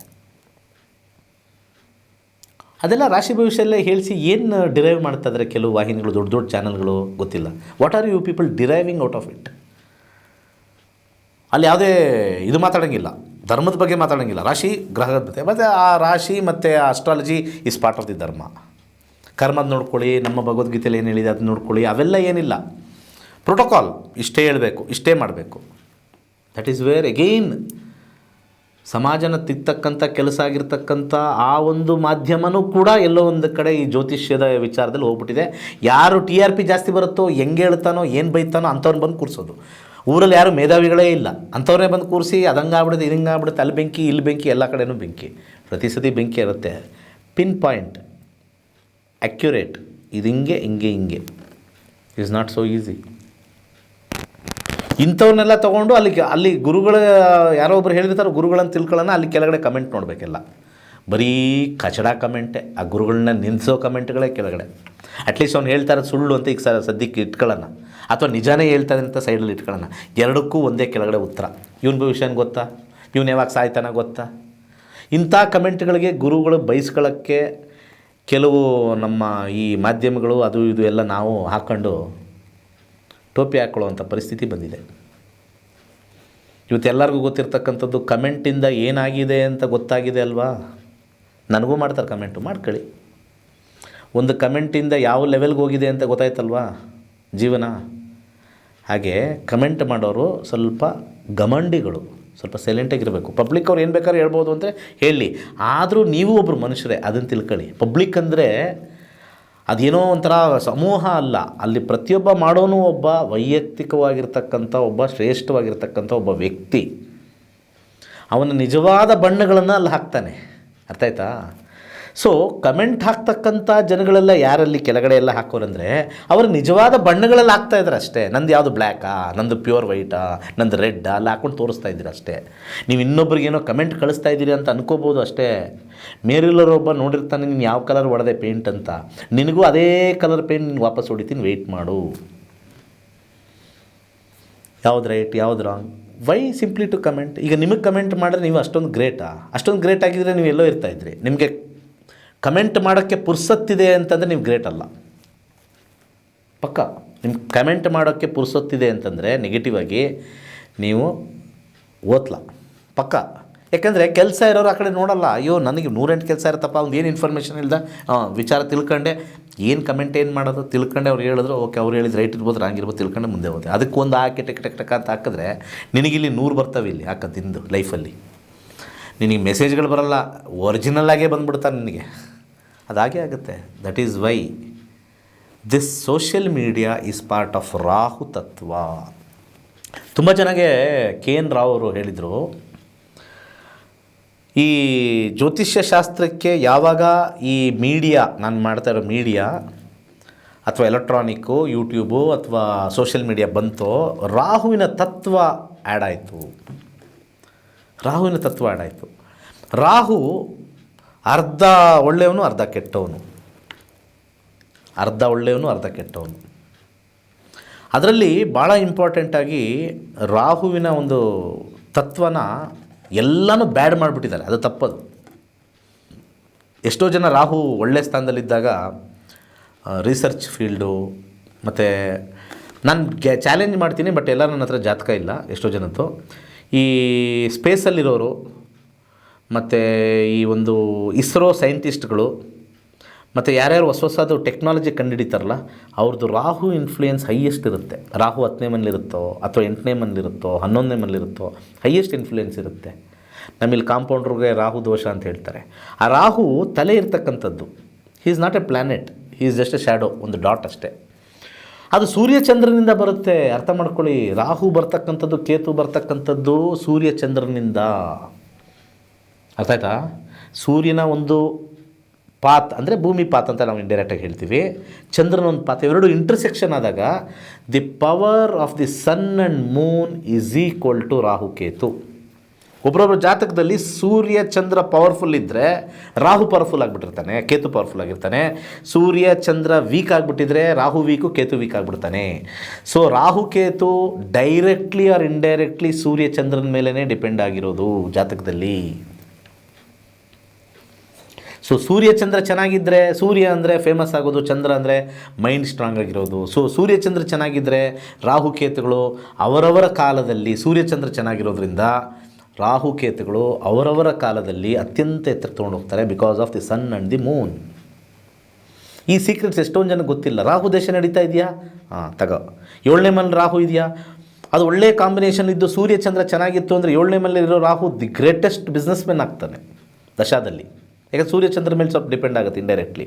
ಅದೆಲ್ಲ ರಾಶಿ ಭವಿಷ್ಯಲ್ಲೇ ಹೇಳಿಸಿ ಏನು ಡಿರೈವ್ ಮಾಡ್ತಾ ಇದ್ದಾರೆ ಕೆಲವು ವಾಹಿನಿಗಳು, ದೊಡ್ಡ ದೊಡ್ಡ ಚಾನಲ್ಗಳು, ಗೊತ್ತಿಲ್ಲ. What are you people deriving out of it? ಅಲ್ಲಿ ಯಾವುದೇ ಇದು ಮಾತಾಡೋಂಗಿಲ್ಲ, ಧರ್ಮದ ಬಗ್ಗೆ ಮಾತಾಡೋಂಗಿಲ್ಲ, ರಾಶಿ ಗ್ರಹದ ಬಗ್ಗೆ. ಮತ್ತು ಆ ರಾಶಿ ಮತ್ತು astrology is part of the ಧರ್ಮ. ಕರ್ಮದ ನೋಡ್ಕೊಳ್ಳಿ, ನಮ್ಮ ಭಗವದ್ಗೀತೆಯಲ್ಲಿ ಏನು ಹೇಳಿದೆ ಅದು ನೋಡ್ಕೊಳ್ಳಿ, ಅವೆಲ್ಲ ಏನಿಲ್ಲ. ಪ್ರೋಟೋಕಾಲ್ ಇಷ್ಟೇ ಹೇಳಬೇಕು, ಇಷ್ಟೇ ಮಾಡಬೇಕು. ದಟ್ ಈಸ್ ವೇರ್ ಅಗೈನ್ ಸಮಾಜನ ತಿರ್ತಕ್ಕಂಥ ಕೆಲಸ ಆಗಿರ್ತಕ್ಕಂಥ ಆ ಒಂದು ಮಾಧ್ಯಮನೂ ಕೂಡ ಎಲ್ಲೋ ಒಂದು ಕಡೆ ಈ ಜ್ಯೋತಿಷ್ಯದ ವಿಚಾರದಲ್ಲಿ ಹೋಗ್ಬಿಟ್ಟಿದೆ. ಯಾರು TRP ಜಾಸ್ತಿ ಬರುತ್ತೋ, ಹೆಂಗೆ ಹೇಳ್ತಾನೋ, ಏನು ಬೈತಾನೋ ಅಂಥವ್ರನ್ನ ಬಂದು ಕೂರಿಸೋದು. ಊರಲ್ಲಿ ಯಾರು ಮೇಧಾವಿಗಳೇ ಇಲ್ಲ, ಅಂಥವ್ರನ್ನೇ ಬಂದು ಕೂರಿಸಿ ಅದಂಗಾಗ್ಬಿಡುತ್ತೆ, ಇದಂಗಾಗ್ಬಿಡುತ್ತೆ, ಅಲ್ಲಿ ಬೆಂಕಿ ಇಲ್ಲಿ ಬೆಂಕಿ, ಎಲ್ಲ ಕಡೆನೂ ಬೆಂಕಿ, ಪ್ರತಿ ಸತಿ ಬೆಂಕಿ ಇರುತ್ತೆ. ಪಿನ್ ಪಾಯಿಂಟ್, ಅಕ್ಯುರೇಟ್, ಇದು ಹಿಂಗೆ ಹಿಂಗೆ ಹಿಂಗೆ ಈಸ್ ನಾಟ್ ಸೋ ಈಸಿ. ಇಂಥವನ್ನೆಲ್ಲ ತೊಗೊಂಡು ಅಲ್ಲಿ ಗುರುಗಳ ಯಾರೋ ಒಬ್ರು ಹೇಳಿರ್ತಾರೆ, ಗುರುಗಳನ್ನು ತಿಳ್ಕೊಳ್ಳೋಣ, ಅಲ್ಲಿ ಕೆಳಗಡೆ ಕಮೆಂಟ್ ನೋಡಬೇಕೆಲ್ಲ ಬರೀ ಕಚಡ ಕಮೆಂಟೇ. ಆ ಗುರುಗಳನ್ನ ನಿಲ್ಲಿಸೋ ಕಮೆಂಟ್ಗಳೇ ಕೆಳಗಡೆ. ಅಟ್ಲೀಸ್ಟ್ ಅವ್ನು ಹೇಳ್ತಾರೆ ಸುಳ್ಳು ಅಂತ ಈಗ ಸದ್ಯಕ್ಕೆ ಇಟ್ಕೊಳ್ಳೋಣ, ಅಥವಾ ನಿಜಾನೇ ಹೇಳ್ತಾನೆ ಅಂತ ಸೈಡಲ್ಲಿ ಇಟ್ಕೊಳ್ಳೋಣ. ಎರಡಕ್ಕೂ ಒಂದೇ ಕೆಳಗಡೆ ಉತ್ತರ. ಇವನ ಭವಿಷ್ಯನ ಗೊತ್ತಾ, ಇವನು ಯಾವಾಗ ಸಾಯ್ತಾನ ಗೊತ್ತಾ? ಇಂಥ ಕಮೆಂಟ್ಗಳಿಗೆ ಗುರುಗಳು ಬಯಸ್ಕೊಳ್ಳೋಕ್ಕೆ ಕೆಲವು ನಮ್ಮ ಈ ಮಾಧ್ಯಮಗಳು ಅದು ಇದು ಎಲ್ಲ ನಾವು ಹಾಕ್ಕೊಂಡು ಟೋಪಿ ಹಾಕ್ಕೊಳ್ಳುವಂಥ ಪರಿಸ್ಥಿತಿ ಬಂದಿದೆ. ಇವತ್ತೆಲ್ಲರಿಗೂ ಗೊತ್ತಿರ್ತಕ್ಕಂಥದ್ದು ಕಮೆಂಟಿಂದ ಏನಾಗಿದೆ ಅಂತ ಗೊತ್ತಾಗಿದೆ ಅಲ್ವಾ? ನನಗೂ ಮಾಡ್ತಾರೆ ಕಮೆಂಟು, ಮಾಡ್ಕೊಳ್ಳಿ. ಒಂದು ಕಮೆಂಟಿಂದ ಯಾವ ಲೆವೆಲ್ಗೆ ಹೋಗಿದೆ ಅಂತ ಗೊತ್ತಾಯ್ತಲ್ವಾ ಜೀವನ. ಹಾಗೆ ಕಮೆಂಟ್ ಮಾಡೋರು ಸ್ವಲ್ಪ ಗಮಂಡಿಗಳು, ಸ್ವಲ್ಪ ಸೈಲೆಂಟಾಗಿರಬೇಕು. ಪಬ್ಲಿಕ್ ಅವ್ರು ಏನು ಬೇಕಾದ್ರೂ ಹೇಳ್ಬೋದು ಅಂದರೆ ಹೇಳಿ, ಆದರೂ ನೀವು ಒಬ್ಬರು ಮನುಷ್ಯರೇ, ಅದನ್ನು ತಿಳ್ಕೊಳ್ಳಿ. ಪಬ್ಲಿಕ್ ಅಂದರೆ ಅದೇನೋ ಒಂಥರ ಸಮೂಹ ಅಲ್ಲ, ಅಲ್ಲಿ ಪ್ರತಿಯೊಬ್ಬ ಮಾಡೋನು ಒಬ್ಬ ವೈಯಕ್ತಿಕವಾಗಿರ್ತಕ್ಕಂಥ ಒಬ್ಬ ಶ್ರೇಷ್ಠವಾಗಿರ್ತಕ್ಕಂಥ ಒಬ್ಬ ವ್ಯಕ್ತಿ. ಅವನ ನಿಜವಾದ ಬಣ್ಣಗಳನ್ನು ಅಲ್ಲಿ ಹಾಕ್ತಾನೆ, ಅರ್ಥ ಆಯ್ತಾ? ಸೊ ಕಮೆಂಟ್ ಹಾಕ್ತಕ್ಕಂಥ ಜನಗಳೆಲ್ಲ ಯಾರಲ್ಲಿ ಕೆಳಗಡೆ ಎಲ್ಲ ಹಾಕೋರಂದರೆ ಅವರು ನಿಜವಾದ ಬಣ್ಣಗಳಲ್ಲಿ ಹಾಕ್ತಾ ಇದ್ದಾರೆ ಅಷ್ಟೇ. ನಂದು ಯಾವುದು ಬ್ಲ್ಯಾಕಾ, ನಂದು ಪ್ಯೂರ್ ವೈಟಾ, ನಂದು ರೆಡ್ಡಾ ಅಲ್ಲಿ ಹಾಕ್ಕೊಂಡು ತೋರಿಸ್ತಾ ಇದ್ದೀರ ಅಷ್ಟೇ. ನೀವು ಇನ್ನೊಬ್ರಿಗೇನೋ ಕಮೆಂಟ್ ಕಳಿಸ್ತಾ ಇದ್ದೀರಿ ಅಂತ ಅನ್ಕೋಬೋದು ಅಷ್ಟೇ. ಮೇರಿಲ್ಲರೊಬ್ಬ ನೋಡಿರ್ತಾನೆ ನೀನು ಯಾವ ಕಲರ್ ಹೊಡೆದೆ ಪೇಂಟ್ ಅಂತ, ನಿನಗೂ ಅದೇ ಕಲರ್ ಪೇಂಟ್ ನೀನು ವಾಪಸ್ ಹೊಡಿತೀನಿ, ವೆಯ್ಟ್ ಮಾಡು. ಯಾವ್ದು ರೈಟ್ ಯಾವ್ದು wrong, why simply to comment. ಈಗ ನಿಮಗೆ ಕಮೆಂಟ್ ಮಾಡಿದ್ರೆ ನೀವು ಅಷ್ಟೊಂದು ಗ್ರೇಟಾ? ಅಷ್ಟೊಂದು ಗ್ರೇಟ್ ಆಗಿದ್ದರೆ ನೀವು ಎಲ್ಲೋ ಇರ್ತಾಯಿದ್ರಿ. ನಿಮಗೆ ಕಮೆಂಟ್ ಮಾಡೋಕ್ಕೆ ಪುರ್ಸೊತ್ತಿದೆ ಅಂತಂದರೆ ನೀವು ಗ್ರೇಟ್ ಅಲ್ಲ, ಪಕ್ಕ. ನಿಮ್ಗೆ ಕಮೆಂಟ್ ಮಾಡೋಕ್ಕೆ ಪುರ್ಸೊತ್ತಿದೆ ಅಂತಂದರೆ ನೆಗೆಟಿವ್ ಆಗಿ ನೀವು ಓದ್ಲ ಪಕ್ಕ. ಯಾಕೆಂದರೆ ಕೆಲಸ ಇರೋರು ಆ ಕಡೆ ನೋಡಲ್ಲ. ಅಯ್ಯೋ ನನಗೆ 108 ಕೆಲಸ ಇರುತ್ತಪ್ಪ, ಅವ್ನು ಏನು ಇನ್ಫಾರ್ಮೇಷನ್ ಇಲ್ದ ವಿಚಾರ ತಿಳ್ಕೊಂಡೆ, ಏನು ಕಮೆಂಟ್ ಏನು ಮಾಡೋದು ತಿಳ್ಕೊಂಡೆ. ಅವ್ರು ಹೇಳಿದ್ರು ಓಕೆ, ಅವ್ರು ಹೇಳಿದ್ರು ರೈಟ್ ಇರ್ಬೋದು, ರಾಂಗ್ ಇರ್ಬೋದು, ತಿಳ್ಕೊಂಡೆ ಮುಂದೆ ಹೋದೆ. ಅದಕ್ಕೊಂದು ಹಾಕಿ ಟಕ್ ಟಕ್ ಟಕ್ ಅಂತ ಹಾಕಿದ್ರೆ ನಿನಗಿಲ್ಲಿ 100 ಬರ್ತವೆ ಇಲ್ಲಿ ಹಾಕೋದಿಂದು ಲೈಫಲ್ಲಿ. ನಿನಗೆ ಮೆಸೇಜ್ಗಳು ಬರೋಲ್ಲ, ಒರಿಜಿನಲ್ಲಾಗೇ ಬಂದುಬಿಡ್ತಾರೆ ನಿನಗೆ. ಅದಾಗೇ ಆಗುತ್ತೆ. That is why this social media is part of Rahu ತತ್ವ. ತುಂಬ ಜನಗೆ KN ರಾವ್ ಅವರು ಹೇಳಿದರು, ಈ ಜ್ಯೋತಿಷ್ಯ ಶಾಸ್ತ್ರಕ್ಕೆ ಯಾವಾಗ ಈ ಮೀಡಿಯಾ, ನಾನು ಮಾಡ್ತಾ ಇರೋ ಮೀಡಿಯಾ ಅಥವಾ ಎಲೆಕ್ಟ್ರಾನಿಕ್ಕು, ಯೂಟ್ಯೂಬು ಅಥವಾ ಸೋಷಿಯಲ್ ಮೀಡಿಯಾ ಬಂತೋ, ರಾಹುವಿನ ತತ್ವ ಆ್ಯಡ್ ಆಯಿತು. ರಾಹುವಿನ ತತ್ವ ಆ್ಯಡ್ ಆಯಿತು. ರಾಹು ಅರ್ಧ ಒಳ್ಳೆಯವನು ಅರ್ಧ ಕೆಟ್ಟವನು, ಅರ್ಧ ಒಳ್ಳೆಯವನು ಅರ್ಧ ಕೆಟ್ಟವನು. ಅದರಲ್ಲಿ ಭಾಳ ಇಂಪಾರ್ಟೆಂಟಾಗಿ ರಾಹುವಿನ ಒಂದು ತತ್ವನ ಎಲ್ಲನೂ ಬ್ಯಾಡ್ ಮಾಡಿಬಿಟ್ಟಿದ್ದಾರೆ. ಅದು ತಪ್ಪದು. ಎಷ್ಟೋ ಜನ ರಾಹು ಒಳ್ಳೆ ಸ್ಥಾನದಲ್ಲಿದ್ದಾಗ ರಿಸರ್ಚ್ ಫೀಲ್ಡು, ಮತ್ತು ನಾನು ಚಾಲೆಂಜ್ ಮಾಡ್ತೀನಿ, ಬಟ್ ಎಲ್ಲ ನನ್ನ ಹತ್ರ ಜಾತಕ ಇಲ್ಲ ಎಷ್ಟೋ ಜನದ್ದು. ಈ ಸ್ಪೇಸಲ್ಲಿರೋರು ಮತ್ತು ಈ ಒಂದು ಇಸ್ರೋ ಸೈಂಟಿಸ್ಟ್ಗಳು ಮತ್ತು ಯಾರ್ಯಾರು ಹೊಸ ಹೊಸದು ಟೆಕ್ನಾಲಜಿ ಕಂಡುಹಿಡಿತಾರಲ್ಲ ಅವ್ರದ್ದು ರಾಹು ಇನ್ಫ್ಲೂಯೆನ್ಸ್ ಹೈಯೆಸ್ಟ್ ಇರುತ್ತೆ. ರಾಹು 10ನೇ ಮನೇಲಿರುತ್ತೋ ಅಥವಾ 8ನೇ ಮನೇಲಿರುತ್ತೋ 11ನೇ ಮನೇಲಿರುತ್ತೋ ಹೈಯೆಸ್ಟ್ ಇನ್ಫ್ಲೂಯೆನ್ಸ್ ಇರುತ್ತೆ. ನಮ್ಮಲ್ಲಿ ಕಾಂಪೌಂಡ್ರಿಗೆ ರಾಹು ದೋಷ ಅಂತ ಹೇಳ್ತಾರೆ. ಆ ರಾಹು ತಲೆ ಇರ್ತಕ್ಕಂಥದ್ದು. He is not A planet, he is just A shadow, ಒಂದು ಡಾಟ್ ಅಷ್ಟೇ. ಅದು ಸೂರ್ಯಚಂದ್ರನಿಂದ ಬರುತ್ತೆ, ಅರ್ಥ ಮಾಡ್ಕೊಳ್ಳಿ. ರಾಹು ಬರ್ತಕ್ಕಂಥದ್ದು, ಕೇತು ಬರ್ತಕ್ಕಂಥದ್ದು ಸೂರ್ಯಚಂದ್ರನಿಂದ. ಅರ್ಥ ಆಯ್ತಾ? ಸೂರ್ಯನ ಒಂದು ಪಾತ್ ಅಂದರೆ ಭೂಮಿ ಪಾತ್ ಅಂತ ನಾವು ಇಂಡೈರೆಕ್ಟಾಗಿ ಹೇಳ್ತೀವಿ, ಚಂದ್ರನ ಒಂದು ಪಾತ್, ಇವೆರಡು ಇಂಟರ್ಸೆಕ್ಷನ್ ಆದಾಗ the power of the sun and moon is equal to Rahu Ketu. ಒಬ್ಬರೊಬ್ಬರ ಜಾತಕದಲ್ಲಿ ಸೂರ್ಯ ಚಂದ್ರ ಪವರ್ಫುಲ್ ಇದ್ದರೆ ರಾಹು ಪವರ್ಫುಲ್ ಆಗಿಬಿಟ್ಟಿರ್ತಾನೆ, ಕೇತು ಪವರ್ಫುಲ್ ಆಗಿರ್ತಾನೆ. ಸೂರ್ಯ ಚಂದ್ರ ವೀಕ್ ಆಗಿಬಿಟ್ಟಿದ್ರೆ ರಾಹು ವೀಕು, ಕೇತು ವೀಕ್ ಆಗಿಬಿಡ್ತಾನೆ. So Rahu Ketu directly or indirectly Surya ಚಂದ್ರನ ಮೇಲೇ ಡಿಪೆಂಡ್ ಆಗಿರೋದು ಜಾತಕದಲ್ಲಿ. ಸೊ ಸೂರ್ಯ ಚಂದ್ರ ಚೆನ್ನಾಗಿದ್ದರೆ, ಸೂರ್ಯ ಅಂದರೆ ಫೇಮಸ್ ಆಗೋದು, ಚಂದ್ರ ಅಂದರೆ ಮೈಂಡ್ ಸ್ಟ್ರಾಂಗ್ ಆಗಿರೋದು. ಸೊ ಸೂರ್ಯ ಚಂದ್ರ ಚೆನ್ನಾಗಿದ್ದರೆ ರಾಹುಕೇತುಗಳು ಅವರವರ ಕಾಲದಲ್ಲಿ, ಸೂರ್ಯಚಂದ್ರ ಚೆನ್ನಾಗಿರೋದ್ರಿಂದ ರಾಹುಕೇತುಗಳು ಅವರವರ ಕಾಲದಲ್ಲಿ ಅತ್ಯಂತ ಎತ್ತರ ತೊಗೊಂಡು ಹೋಗ್ತಾರೆ, because of the sun and the moon. ಈ ಸೀಕ್ರೆಟ್ಸ್ ಎಷ್ಟೊಂದು ಜನಕ್ಕೆ ಗೊತ್ತಿಲ್ಲ. ರಾಹು ದೇಶ ನಡೀತಾ ಇದೆಯಾ? ತಗೋ. 7ನೇ ಮನೇಲಿ ರಾಹು ಇದೆಯಾ? ಅದು ಒಳ್ಳೆಯ ಕಾಂಬಿನೇಷನ್ ಇದ್ದು ಸೂರ್ಯಚಂದ್ರ ಚೆನ್ನಾಗಿತ್ತು ಅಂದರೆ 7ನೇ ಮನೇಲಿರೋ Rahu the greatest businessman ಆಗ್ತಾನೆ ದಶಾದಲ್ಲಿ. ಯಾಕಂದರೆ ಸೂರ್ಯಚಂದ್ರ ಮೇಲೆ ಸ್ವಲ್ಪ ಡಿಪೆಂಡ್ ಆಗುತ್ತೆ ಇಂಡೈರೆಕ್ಟ್ಲಿ.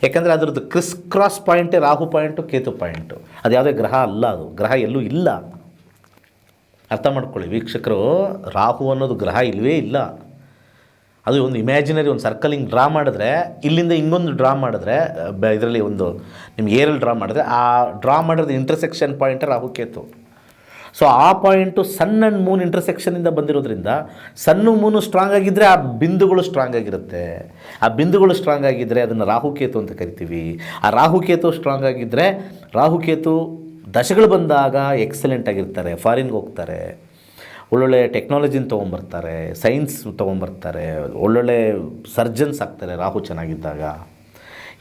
ಯಾಕಂದರೆ ಅದರದ್ದು ಕ್ರಾಸ್ ಪಾಯಿಂಟೇ ರಾಹು ಪಾಯಿಂಟು, ಕೇತು ಪಾಯಿಂಟು. ಅದು ಯಾವುದೇ ಗ್ರಹ ಅಲ್ಲ, ಅದು ಗ್ರಹ ಎಲ್ಲೂ ಇಲ್ಲ. ಅರ್ಥ ಮಾಡ್ಕೊಳ್ಳಿ ವೀಕ್ಷಕರು, ರಾಹು ಅನ್ನೋದು ಗ್ರಹ ಇಲ್ಲವೇ ಇಲ್ಲ. ಅದು ಒಂದು ಇಮ್ಯಾಜಿನರಿ, ಒಂದು ಸರ್ಕಲಿಂಗ್ ಡ್ರಾ ಮಾಡಿದ್ರೆ, ಇಲ್ಲಿಂದ ಇನ್ನೊಂದು ಡ್ರಾ ಮಾಡಿದ್ರೆ, ಇದರಲ್ಲಿ ಒಂದು ನಿಮ್ಗೆ ಏರಲ್ಲಿ ಡ್ರಾ ಮಾಡಿದ್ರೆ, ಆ ಡ್ರಾ ಮಾಡಿರೋದು ಇಂಟರ್ಸೆಕ್ಷನ್ ಪಾಯಿಂಟೇ ರಾಹು ಕೇತು. ಸೊ ಆ ಪಾಯಿಂಟು ಸನ್ ಆ್ಯಂಡ್ ಮೂನ್ ಇಂಟರ್ಸೆಕ್ಷನಿಂದ ಬಂದಿರೋದ್ರಿಂದ ಸನ್ನು ಮೂನು ಸ್ಟ್ರಾಂಗ್ ಆಗಿದ್ದರೆ ಆ ಬಿಂದುಗಳು ಸ್ಟ್ರಾಂಗ್ ಆಗಿರುತ್ತೆ. ಆ ಬಿಂದುಗಳು ಸ್ಟ್ರಾಂಗ್ ಆಗಿದ್ದರೆ ಅದನ್ನು ರಾಹುಕೇತು ಅಂತ ಕರಿತೀವಿ. ಆ ರಾಹುಕೇತು ಸ್ಟ್ರಾಂಗ್ ಆಗಿದ್ದರೆ, ರಾಹುಕೇತು ದಶಗಳು ಬಂದಾಗ ಎಕ್ಸಲೆಂಟ್ ಆಗಿರ್ತಾರೆ, ಫಾರಿನ್ಗೆ ಹೋಗ್ತಾರೆ, ಒಳ್ಳೊಳ್ಳೆ ಟೆಕ್ನಾಲಜಿನ ತೊಗೊಂಬರ್ತಾರೆ, ಸೈನ್ಸ್ ತೊಗೊಂಬರ್ತಾರೆ, ಒಳ್ಳೊಳ್ಳೆ ಸರ್ಜನ್ಸ್ ಆಗ್ತಾರೆ ರಾಹು ಚೆನ್ನಾಗಿದ್ದಾಗ.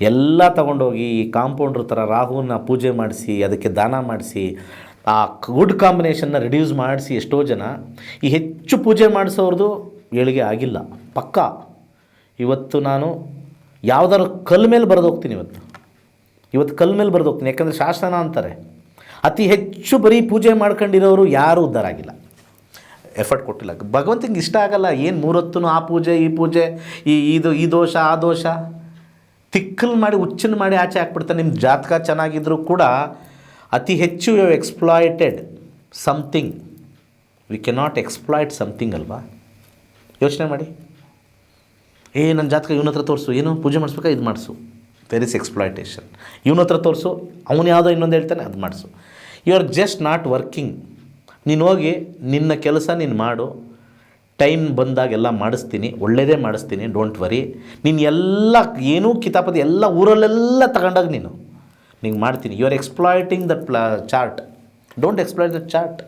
ಎಲ್ಲ ತೊಗೊಂಡೋಗಿ ಈ ಕಾಂಪೌಂಡ್ರ್ ಥರ ರಾಹುನ ಪೂಜೆ ಮಾಡಿಸಿ, ಅದಕ್ಕೆ ದಾನ ಮಾಡಿಸಿ, ಆ ಗುಡ್ ಕಾಂಬಿನೇಷನ್ನ ರಿಡ್ಯೂಸ್ ಮಾಡಿಸಿ ಎಷ್ಟೋ ಜನ ಈ ಹೆಚ್ಚು ಪೂಜೆ ಮಾಡಿಸೋರ್ದು ಏಳಿಗೆ ಆಗಿಲ್ಲ ಪಕ್ಕಾ. ಇವತ್ತು ನಾನು ಯಾವುದಾದ್ರು ಕಲ್ಲು ಮೇಲೆ ಬರೆದು ಹೋಗ್ತೀನಿ, ಇವತ್ತು ಕಲ್ಲು ಮೇಲೆ ಬರೆದು ಹೋಗ್ತೀನಿ. ಯಾಕಂದರೆ ಶಾಸನ ಅಂತಾರೆ ಅತಿ ಹೆಚ್ಚು ಬರೀ ಪೂಜೆ ಮಾಡ್ಕೊಂಡಿರೋರು ಯಾರೂ ಉದ್ಧಾರ ಆಗಿಲ್ಲ, ಎಫರ್ಟ್ ಕೊಟ್ಟಿಲ್ಲ. ಭಗವಂತನಿಗೆ ಇಷ್ಟ ಆಗಲ್ಲ. ಏನು 3 ಹೊತ್ತು ಆ ಪೂಜೆ ಈ ಪೂಜೆ, ಈ ದೋಷ ಆ ದೋಷ ತಿಕ್ಕಲ್ ಮಾಡಿ ಹುಚ್ಚನ್ನು ಮಾಡಿ ಆಚೆ ಹಾಕ್ಬಿಡ್ತಾನೆ. ನಿಮ್ಮ ಜಾತಕ ಚೆನ್ನಾಗಿದ್ದರೂ ಕೂಡ ಅತಿ ಹೆಚ್ಚು you exploited something. We cannot exploit something ಅಲ್ವಾ? ಯೋಚನೆ ಮಾಡಿ. ನನ್ನ ಜಾತಕ ಇವನ ಹತ್ರ ತೋರಿಸು, ಏನು ಪೂಜೆ ಮಾಡಿಸ್ಬೇಕಾ, ಇದು ಮಾಡಿಸು. There is exploitation. ಇವನ ಹತ್ರ ತೋರಿಸು, ಅವನು ಯಾವುದೋ ಇನ್ನೊಂದು ಹೇಳ್ತಾನೆ, ಅದು ಮಾಡಿಸು. You are just not working. ನೀನು ಹೋಗಿ ನಿನ್ನ ಕೆಲಸ ನೀನು ಮಾಡು, ಟೈಮ್ ಬಂದಾಗೆಲ್ಲ ಮಾಡಿಸ್ತೀನಿ, ಒಳ್ಳೆಯದೇ ಮಾಡಿಸ್ತೀನಿ, ಡೋಂಟ್ ವರಿ. ನೀನು ಎಲ್ಲ ಏನೂ ಕಿತಾಪತಿ ಎಲ್ಲ ಊರಲ್ಲೆಲ್ಲ ತಗೊಂಡಾಗ ನಿಂಗೆ ಮಾಡ್ತೀನಿ. You are exploiting that chart. Don't exploit that chart,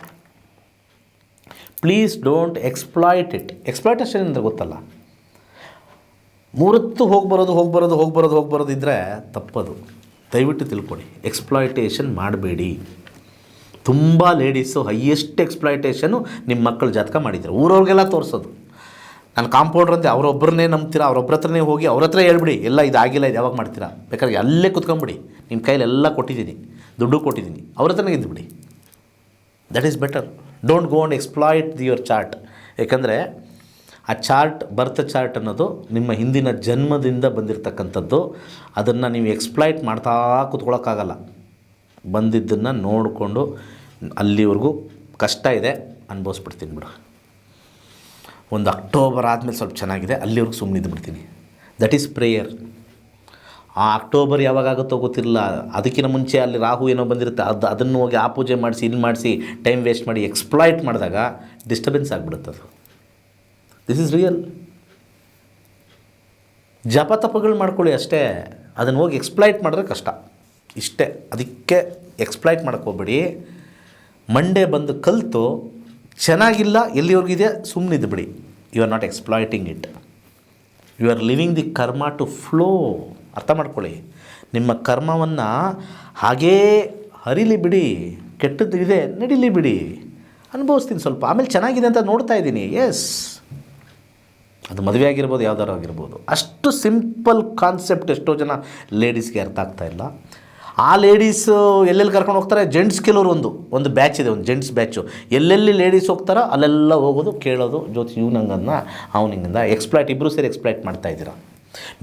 please don't exploit it. Exploitation ಅಂದರೆ ಗೊತ್ತಲ್ಲ, 3 ಹೊತ್ತು ಹೋಗ್ಬರೋದು ಇದ್ದರೆ ತಪ್ಪದು. ದಯವಿಟ್ಟು ತಿಳ್ಕೊಳ್ಳಿ, ಎಕ್ಸ್ಪ್ಲಾಯ್ಟೇಷನ್ ಮಾಡಬೇಡಿ. ತುಂಬ ಲೇಡೀಸು ಹೈಯೆಸ್ಟ್ ಎಕ್ಸ್ಪ್ಲಾಯ್ಟೇಷನು ನಿಮ್ಮ ಮಕ್ಕಳ ಜಾತಕ ಮಾಡಿದ್ದಾರೆ, ಊರವ್ರಿಗೆಲ್ಲ ತೋರಿಸೋದು. ನಾನು ಕಾಂಪೌಂಡ್ರ್ ಅಂತೆ ಅವರೊಬ್ಬರನ್ನೇ ನಂಬ್ತೀರಾ, ಅವ್ರೊಬ್ಬರ ಹತ್ರನೇ ಹೋಗಿ ಅವ್ರ ಹತ್ರ ಹೇಳ್ಬಿಡಿ, ಎಲ್ಲ ಇದಾಗಿಲ್ಲ, ಇದು ಯಾವಾಗ ಮಾಡ್ತೀರಾ, ಬೇಕಾದ್ರೆ ಅಲ್ಲೇ ಕುತ್ಕೊಂಬಿಡಿ, ನಿಮ್ಮ ಕೈಲೆಲ್ಲ ಕೊಟ್ಟಿದ್ದೀನಿ, ದುಡ್ಡು ಕೊಟ್ಟಿದ್ದೀನಿ, ಅವ್ರ ಹತ್ರನೇ ಇದ್ದುಬಿಡಿ. That is better. Don't go and exploit your chart. ಯಾಕಂದರೆ ಆ ಚಾರ್ಟ್, ಬರ್ತ್ ಚಾರ್ಟ್ ಅನ್ನೋದು ನಿಮ್ಮ ಹಿಂದಿನ ಜನ್ಮದಿಂದ ಬಂದಿರತಕ್ಕಂಥದ್ದು. ಅದನ್ನು ನೀವು ಎಕ್ಸ್ಪ್ಲಾಯ್ಟ್ ಮಾಡ್ತಾ ಕೂತ್ಕೊಳ್ಳೋಕ್ಕಾಗಲ್ಲ. ಬಂದಿದ್ದನ್ನು ನೋಡಿಕೊಂಡು ಅಲ್ಲಿವರೆಗೂ ಕಷ್ಟ ಇದೆ, ಅನುಭವಿಸ್ಬಿಡ್ತೀನಿ ಬಿಡು. ಒಂದು ಅಕ್ಟೋಬರ್ ಆದಮೇಲೆ ಸ್ವಲ್ಪ ಚೆನ್ನಾಗಿದೆ, ಅಲ್ಲಿವರೆಗೂ ಸುಮ್ಮನೆ ಇದ್ದುಬಿಡ್ತೀನಿ. That is prayer. ಆ ಅಕ್ಟೋಬರ್ ಯಾವಾಗಾಗುತ್ತೋ ಗೊತ್ತಿರಲ್ಲ, ಅದಕ್ಕಿಂತ ಮುಂಚೆ ಅಲ್ಲಿ ರಾಹು ಏನೋ ಬಂದಿರುತ್ತೆ, ಅದನ್ನು ಹೋಗಿ ಆ ಪೂಜೆ ಮಾಡಿಸಿ ಇಲ್ಲಿ ಮಾಡಿಸಿ ಟೈಮ್ ವೇಸ್ಟ್ ಮಾಡಿ ಎಕ್ಸ್ಪ್ಲಾಯ್ಟ್ ಮಾಡಿದಾಗ ಡಿಸ್ಟರ್ಬೆನ್ಸ್ ಆಗಿಬಿಡುತ್ತೆ. ಅದು ದಿಸ್ ಈಸ್ ರಿಯಲ್. ಜಪ ತಪಗಳು ಮಾಡ್ಕೊಳ್ಳಿ ಅಷ್ಟೇ, ಅದನ್ನು ಹೋಗಿ ಎಕ್ಸ್ಪ್ಲಾಯ್ಟ್ ಮಾಡಿದ್ರೆ ಕಷ್ಟ ಇಷ್ಟೇ. ಅದಕ್ಕೆ ಎಕ್ಸ್ಪ್ಲಾಯ್ಟ್ ಮಾಡೋಕ್ಕೆ ಹೋಗ್ಬೇಡಿ. ಮಂಡೇ ಬಂದು ಕಲಿತು ಚೆನ್ನಾಗಿಲ್ಲ, ಎಲ್ಲಿವರೆಗಿದೆ ಸುಮ್ಮನೆ ಇದ್ದುಬಿಡಿ. You are not exploiting it, you are living the karma to flow. ಅರ್ಥ ಮಾಡ್ಕೊಳ್ಳಿ, ನಿಮ್ಮ ಕರ್ಮವನ್ನು ಹಾಗೇ ಹರಿಲಿ ಬಿಡಿ. ಕೆಟ್ಟದ್ದು ಇದೆ ನಡೀಲಿ ಬಿಡಿ, ಅನುಭವಿಸ್ತೀನಿ ಸ್ವಲ್ಪ, ಆಮೇಲೆ ಚೆನ್ನಾಗಿದೆ ಅಂತ ನೋಡ್ತಾ ಇದ್ದೀನಿ. ಎಸ್, ಅದು ಮದುವೆ ಆಗಿರ್ಬೋದು, ಯಾವ್ದಾರು ಆಗಿರ್ಬೋದು. ಅಷ್ಟು ಸಿಂಪಲ್ ಕಾನ್ಸೆಪ್ಟ್ ಎಷ್ಟೋ ಜನ ಲೇಡೀಸ್ಗೆ ಅರ್ಥ ಆಗ್ತಾಯಿಲ್ಲ. ಆ ಲೇಡೀಸು ಎಲ್ಲೆಲ್ಲಿ ಕರ್ಕೊಂಡು ಹೋಗ್ತಾರೆ, ಜೆಂಟ್ಸ್ ಕೆಲವರು ಒಂದು ಬ್ಯಾಚ್ ಇದೆ, ಒಂದು ಜೆಂಟ್ಸ್ ಬ್ಯಾಚು. ಎಲ್ಲೆಲ್ಲಿ ಲೇಡೀಸ್ ಹೋಗ್ತಾರೋ ಅಲ್ಲೆಲ್ಲ ಹೋಗೋದು, ಕೇಳೋದು, ಜೊತೆ ಇವ್ನಂಗನ್ನ ಅವ್ನು ಹಿಂಗಂದ ಎಕ್ಸ್ಪ್ಲಾಯ್ಟ್, ಇಬ್ಬರು ಸೇರಿ ಎಕ್ಸ್ಪ್ಲಾಯ್ಟ್ ಮಾಡ್ತಾಯಿದ್ದೀರಾ.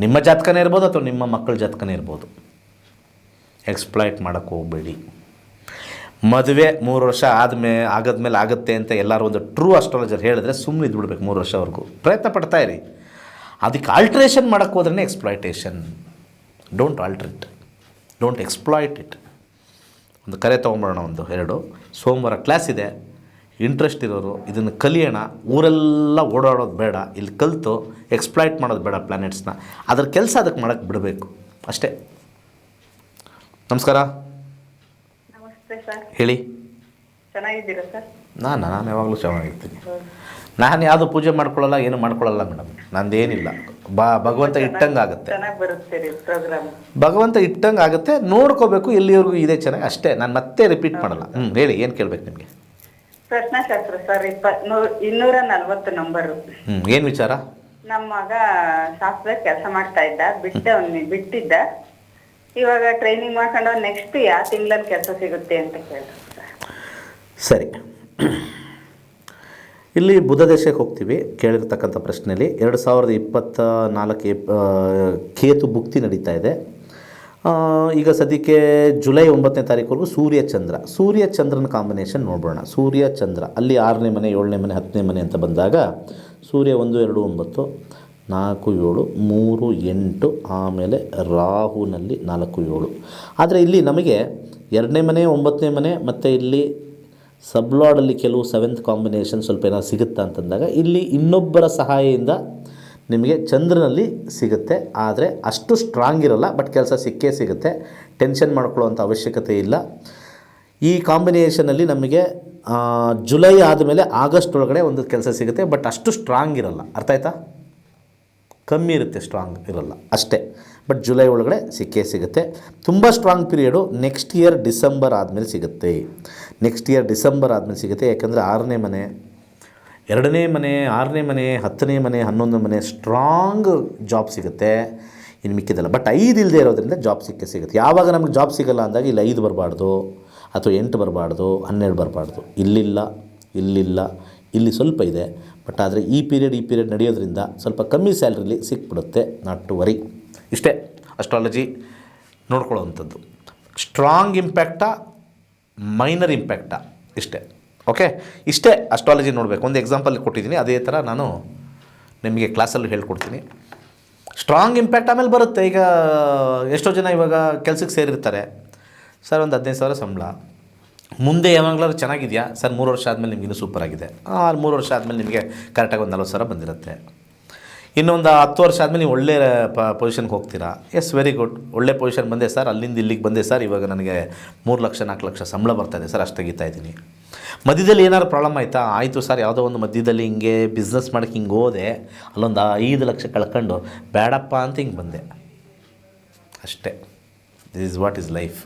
ನಿಮ್ಮ ಜಾತಕನೇ ಇರ್ಬೋದು ಅಥವಾ ನಿಮ್ಮ ಮಕ್ಕಳ ಜಾತಕನೇ ಇರ್ಬೋದು. ಎಕ್ಸ್ಪ್ಲಾಯ್ಟ್ ಮಾಡೋಕ್ಕೆ ಹೋಗಬೇಡಿ. ಮದುವೆ 3 ವರ್ಷ ಆಗೋದ್ಮೇಲೆ ಆಗುತ್ತೆ ಅಂತ ಎಲ್ಲರೂ ಒಂದು ಟ್ರೂ ಅಸ್ಟ್ರಾಲಜರ್ ಹೇಳಿದ್ರೆ ಸುಮ್ಮನೆ ಇದ್ಬಿಡ್ಬೇಕು. 3 ವರ್ಷವರೆಗೂ ಪ್ರಯತ್ನ ಪಡ್ತಾಯಿರಿ. ಅದಕ್ಕೆ ಆಲ್ಟ್ರೇಷನ್ ಮಾಡೋಕ್ಕೆ ಹೋದ್ರೇ exploitation. Don't alter it, don't exploit it. ಒಂದು ಕರೆ ತೊಗೊಂಬರೋಣ, 1-2. ಸೋಮವಾರ ಕ್ಲಾಸ್ ಇದೆ. ಇಂಟ್ರೆಸ್ಟ್ ಇರೋರು ಇದನ್ನು ಕಲಿಯೋಣ. ಊರೆಲ್ಲ ಓಡಾಡೋದು ಬೇಡ, ಇಲ್ಲಿ ಕಲಿತು ಎಕ್ಸ್ಪ್ಲಾಯ್ಟ್ ಮಾಡೋದು ಬೇಡ ಪ್ಲ್ಯಾನೆಟ್ಸ್ನ. ಅದ್ರ ಕೆಲಸ ಅದಕ್ಕೆ ಮಾಡೋಕ್ಕೆ ಬಿಡಬೇಕು ಅಷ್ಟೇ. ನಮಸ್ಕಾರ. ನಮಸ್ತೆ ಸರ್. ಹೇಳಿ. ಚೆನ್ನಾಗಿದ್ದೀರಾ ಸರ್? ನಾನು ಯಾವಾಗಲೂ ಚೆನ್ನಾಗಿರ್ತೀನಿ. ನಾನು ಯಾವುದು ಪೂಜೆ ಮಾಡ್ಕೊಳ್ಳಲ್ಲ, ಏನು ಮಾಡ್ಕೊಳ್ಳಲ್ಲ ಮೇಡಮ್. ನಂದೇನಿಲ್ಲ. ಭಗವಂತ ಇಟ್ಟಂಗೆ ಆಗುತ್ತೆ. ಚೆನ್ನಾಗಿ ಬರುತ್ತೆ ಪ್ರೋಗ್ರಾಮ್. ಭಗವಂತ ಇಟ್ಟಂಗೆ ಆಗುತ್ತೆ, ನೋಡ್ಕೋಬೇಕು. ಎಲ್ಲಿವರೆಗೂ ಇದೆ ಚೆನ್ನಾಗಿ ಅಷ್ಟೇ. ನಾನು ಮತ್ತೆ ರಿಪೀಟ್ ಮಾಡಲ್ಲ. ಹೇಳಿ, ಏನು ಕೇಳಬೇಕು ನಿಮಗೆ? ಪ್ರಶ್ನಾಶಾಸ್ತ್ರ ಸರ್. 240 ನಂಬರು. ಏನು ವಿಚಾರ? ನಮ್ಮ ಮಗ ಶಾಸ್ತ್ರದಾಗ ಕೆಲಸ ಮಾಡ್ತಾ ಇದ್ದ, ಬಿಟ್ಟಿದ್ದ. ಇವಾಗ ಟ್ರೈನಿಂಗ್ ಮಾಡ್ಕೊಂಡು ನೆಕ್ಸ್ಟ್ ಯಾವ ತಿಂಗಳಲ್ಲಿ ಕೆಲಸ ಸಿಗುತ್ತೆ ಅಂತ ಕೇಳಿದ್ರು ಸರಿ. ಇಲ್ಲಿ ಬುಧ ದೇಶಕ್ಕೆ ಹೋಗ್ತೀವಿ. ಕೇಳಿರ್ತಕ್ಕಂಥ ಪ್ರಶ್ನೆಯಲ್ಲಿ 2024 ಕೇತು ಭುಕ್ತಿ ನಡೀತಾ ಇದೆ. ಈಗ ಸದ್ಯಕ್ಕೆ ಜುಲೈ 9ನೇ ತಾರೀಕುವರೆಗೂ ಸೂರ್ಯ ಚಂದ್ರನ ಕಾಂಬಿನೇಷನ್ ನೋಡೋಣ. ಸೂರ್ಯ ಚಂದ್ರ ಅಲ್ಲಿ 6ನೇ ಮನೆ, 7ನೇ ಮನೆ, 10ನೇ ಮನೆ ಅಂತ ಬಂದಾಗ ಸೂರ್ಯ 1, 2, 9, 4, 7, 3, 8, ಆಮೇಲೆ ರಾಹುನಲ್ಲಿ 4, 7. ಆದರೆ ಇಲ್ಲಿ ನಮಗೆ 2ನೇ ಮನೆ, 9ನೇ ಮನೆ ಮತ್ತು ಇಲ್ಲಿ ಸಬ್ಲಾಡಲ್ಲಿ ಕೆಲವು 7th ಕಾಂಬಿನೇಷನ್ ಸ್ವಲ್ಪ ಏನಾದ್ರು ಸಿಗುತ್ತಾ ಅಂತಂದಾಗ ಇಲ್ಲಿ ಇನ್ನೊಬ್ಬರ ಸಹಾಯದಿಂದ ನಿಮಗೆ ಚಂದ್ರನಲ್ಲಿ ಸಿಗುತ್ತೆ. ಆದರೆ ಅಷ್ಟು ಸ್ಟ್ರಾಂಗ್ ಇರೋಲ್ಲ, ಬಟ್ ಕೆಲಸ ಸಿಕ್ಕೇ ಸಿಗುತ್ತೆ. ಟೆನ್ಷನ್ ಮಾಡ್ಕೊಳ್ಳೋವಂಥ ಅವಶ್ಯಕತೆ ಇಲ್ಲ. ಈ ಕಾಂಬಿನೇಷನಲ್ಲಿ ನಮಗೆ ಜುಲೈ ಆದಮೇಲೆ ಆಗಸ್ಟ್ ಒಳಗಡೆ ಒಂದು ಕೆಲಸ ಸಿಗುತ್ತೆ, ಬಟ್ ಅಷ್ಟು ಸ್ಟ್ರಾಂಗ್ ಇರೋಲ್ಲ. ಅರ್ಥ ಆಯ್ತಾ? ಕಮ್ಮಿ ಇರುತ್ತೆ, ಸ್ಟ್ರಾಂಗ್ ಇರೋಲ್ಲ ಅಷ್ಟೇ. ಬಟ್ ಜುಲೈ ಒಳಗಡೆ ಸಿಕ್ಕೇ ಸಿಗುತ್ತೆ. ತುಂಬ strong period next year December ಆದಮೇಲೆ ಸಿಗುತ್ತೆ. ಯಾಕಂದರೆ 6ನೇ ಮನೆ, 2ನೇ ಮನೆ, 6ನೇ ಮನೆ, 10ನೇ ಮನೆ, 11ನೇ ಮನೆ ಸ್ಟ್ರಾಂಗ್ ಜಾಬ್ ಸಿಗುತ್ತೆ. ಇನ್ನು ಮಿಕ್ಕಿದಲ್ಲ. ಬಟ್ 5 ಇಲ್ಲದೆ ಇರೋದ್ರಿಂದ ಜಾಬ್ ಸಿಗುತ್ತೆ. ಯಾವಾಗ ನಮಗೆ ಜಾಬ್ ಸಿಗೋಲ್ಲ ಅಂದಾಗ ಇಲ್ಲಿ 5 ಬರಬಾರ್ದು, ಅಥವಾ 8 ಬರಬಾರ್ದು, 12 ಬರಬಾರ್ದು. ಇಲ್ಲಿ ಸ್ವಲ್ಪ ಇದೆ. ಬಟ್ ಆದರೆ ಈ ಪೀರಿಯಡ್ ನಡೆಯೋದ್ರಿಂದ ಸ್ವಲ್ಪ ಕಮ್ಮಿ ಸ್ಯಾಲ್ರಿಲಿ ಸಿಕ್ಬಿಡುತ್ತೆ. Not to worry. ಇಷ್ಟೇ ಅಸ್ಟ್ರಾಲಜಿ ನೋಡ್ಕೊಳ್ಳೋವಂಥದ್ದು. ಸ್ಟ್ರಾಂಗ್ ಇಂಪ್ಯಾಕ್ಟಾ, ಮೈನರ್ ಇಂಪ್ಯಾಕ್ಟಾ, ಇಷ್ಟೇ. ಓಕೆ, ಇಷ್ಟೇ ಅಸ್ಟ್ರಾಲಜಿ ನೋಡಬೇಕು. ಒಂದು ಎಕ್ಸಾಂಪಲ್ ಕೊಟ್ಟಿದ್ದೀನಿ, ಅದೇ ಥರ ನಾನು ನಿಮಗೆ ಕ್ಲಾಸಲ್ಲಿ ಹೇಳ್ಕೊಡ್ತೀನಿ. ಸ್ಟ್ರಾಂಗ್ ಇಂಪ್ಯಾಕ್ಟ್ ಆಮೇಲೆ ಬರುತ್ತೆ. ಈಗ ಎಷ್ಟೋ ಜನ ಇವಾಗ ಕೆಲಸಕ್ಕೆ ಸೇರಿರ್ತಾರೆ. ಸರ್ ಒಂದು 15,000 ಸಂಬಳ, ಮುಂದೆ ಯಾವಾಗಲಾದ್ರು ಚೆನ್ನಾಗಿದೆಯಾ ಸರ್? 3 ವರ್ಷ ಆದಮೇಲೆ ನಿಮ್ಗೆ ಇನ್ನೂ ಸೂಪರಾಗಿದೆ. 3 ವರ್ಷ ಆದಮೇಲೆ ನಿಮಗೆ ಕರೆಕ್ಟಾಗಿ ಒಂದು 40,000 ಬಂದಿರುತ್ತೆ. ಇನ್ನೊಂದು 10 ವರ್ಷ ಆದಮೇಲೆ ನೀವು ಒಳ್ಳೆ ಪೊಸಿಷನ್ಗೆ ಹೋಗ್ತೀರಾ. ಎಸ್, ವೆರಿ ಗುಡ್, ಒಳ್ಳೆ ಪೊಸಿಷನ್ ಬಂದೆ ಸರ್, ಅಲ್ಲಿಂದ ಇಲ್ಲಿಗೆ ಬಂದೆ ಸರ್, ಇವಾಗ ನನಗೆ 3 ಲಕ್ಷ 4 ಲಕ್ಷ ಸಂಬಳ ಬರ್ತಾಯಿದೆ ಸರ್, ಅಷ್ಟು ತೆಗಿತಾ ಇದ್ದೀನಿ. ಮಧ್ಯದಲ್ಲಿ ಏನಾದ್ರು ಪ್ರಾಬ್ಲಮ್ ಆಯಿತು ಸರ್, ಯಾವುದೋ ಒಂದು ಮಧ್ಯದಲ್ಲಿ ಹಿಂಗೆ ಬಿಸ್ನೆಸ್ ಮಾಡೋಕ್ಕೆ ಹಿಂಗೆ ಹೋದೆ, ಅಲ್ಲೊಂದು 5 ಲಕ್ಷ ಕಳ್ಕೊಂಡು ಬೇಡಪ್ಪ ಅಂತ ಹಿಂಗೆ ಬಂದೆ ಅಷ್ಟೇ. This is what is life.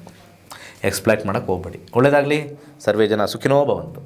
Exploit ಮಾಡೋಕ್ಕೆ ಹೋಗ್ಬೇಡಿ. ಒಳ್ಳೆಯದಾಗಲಿ. ಸರ್ವೇ ಜನ ಸುಖಿನೋ ಭವಂತು.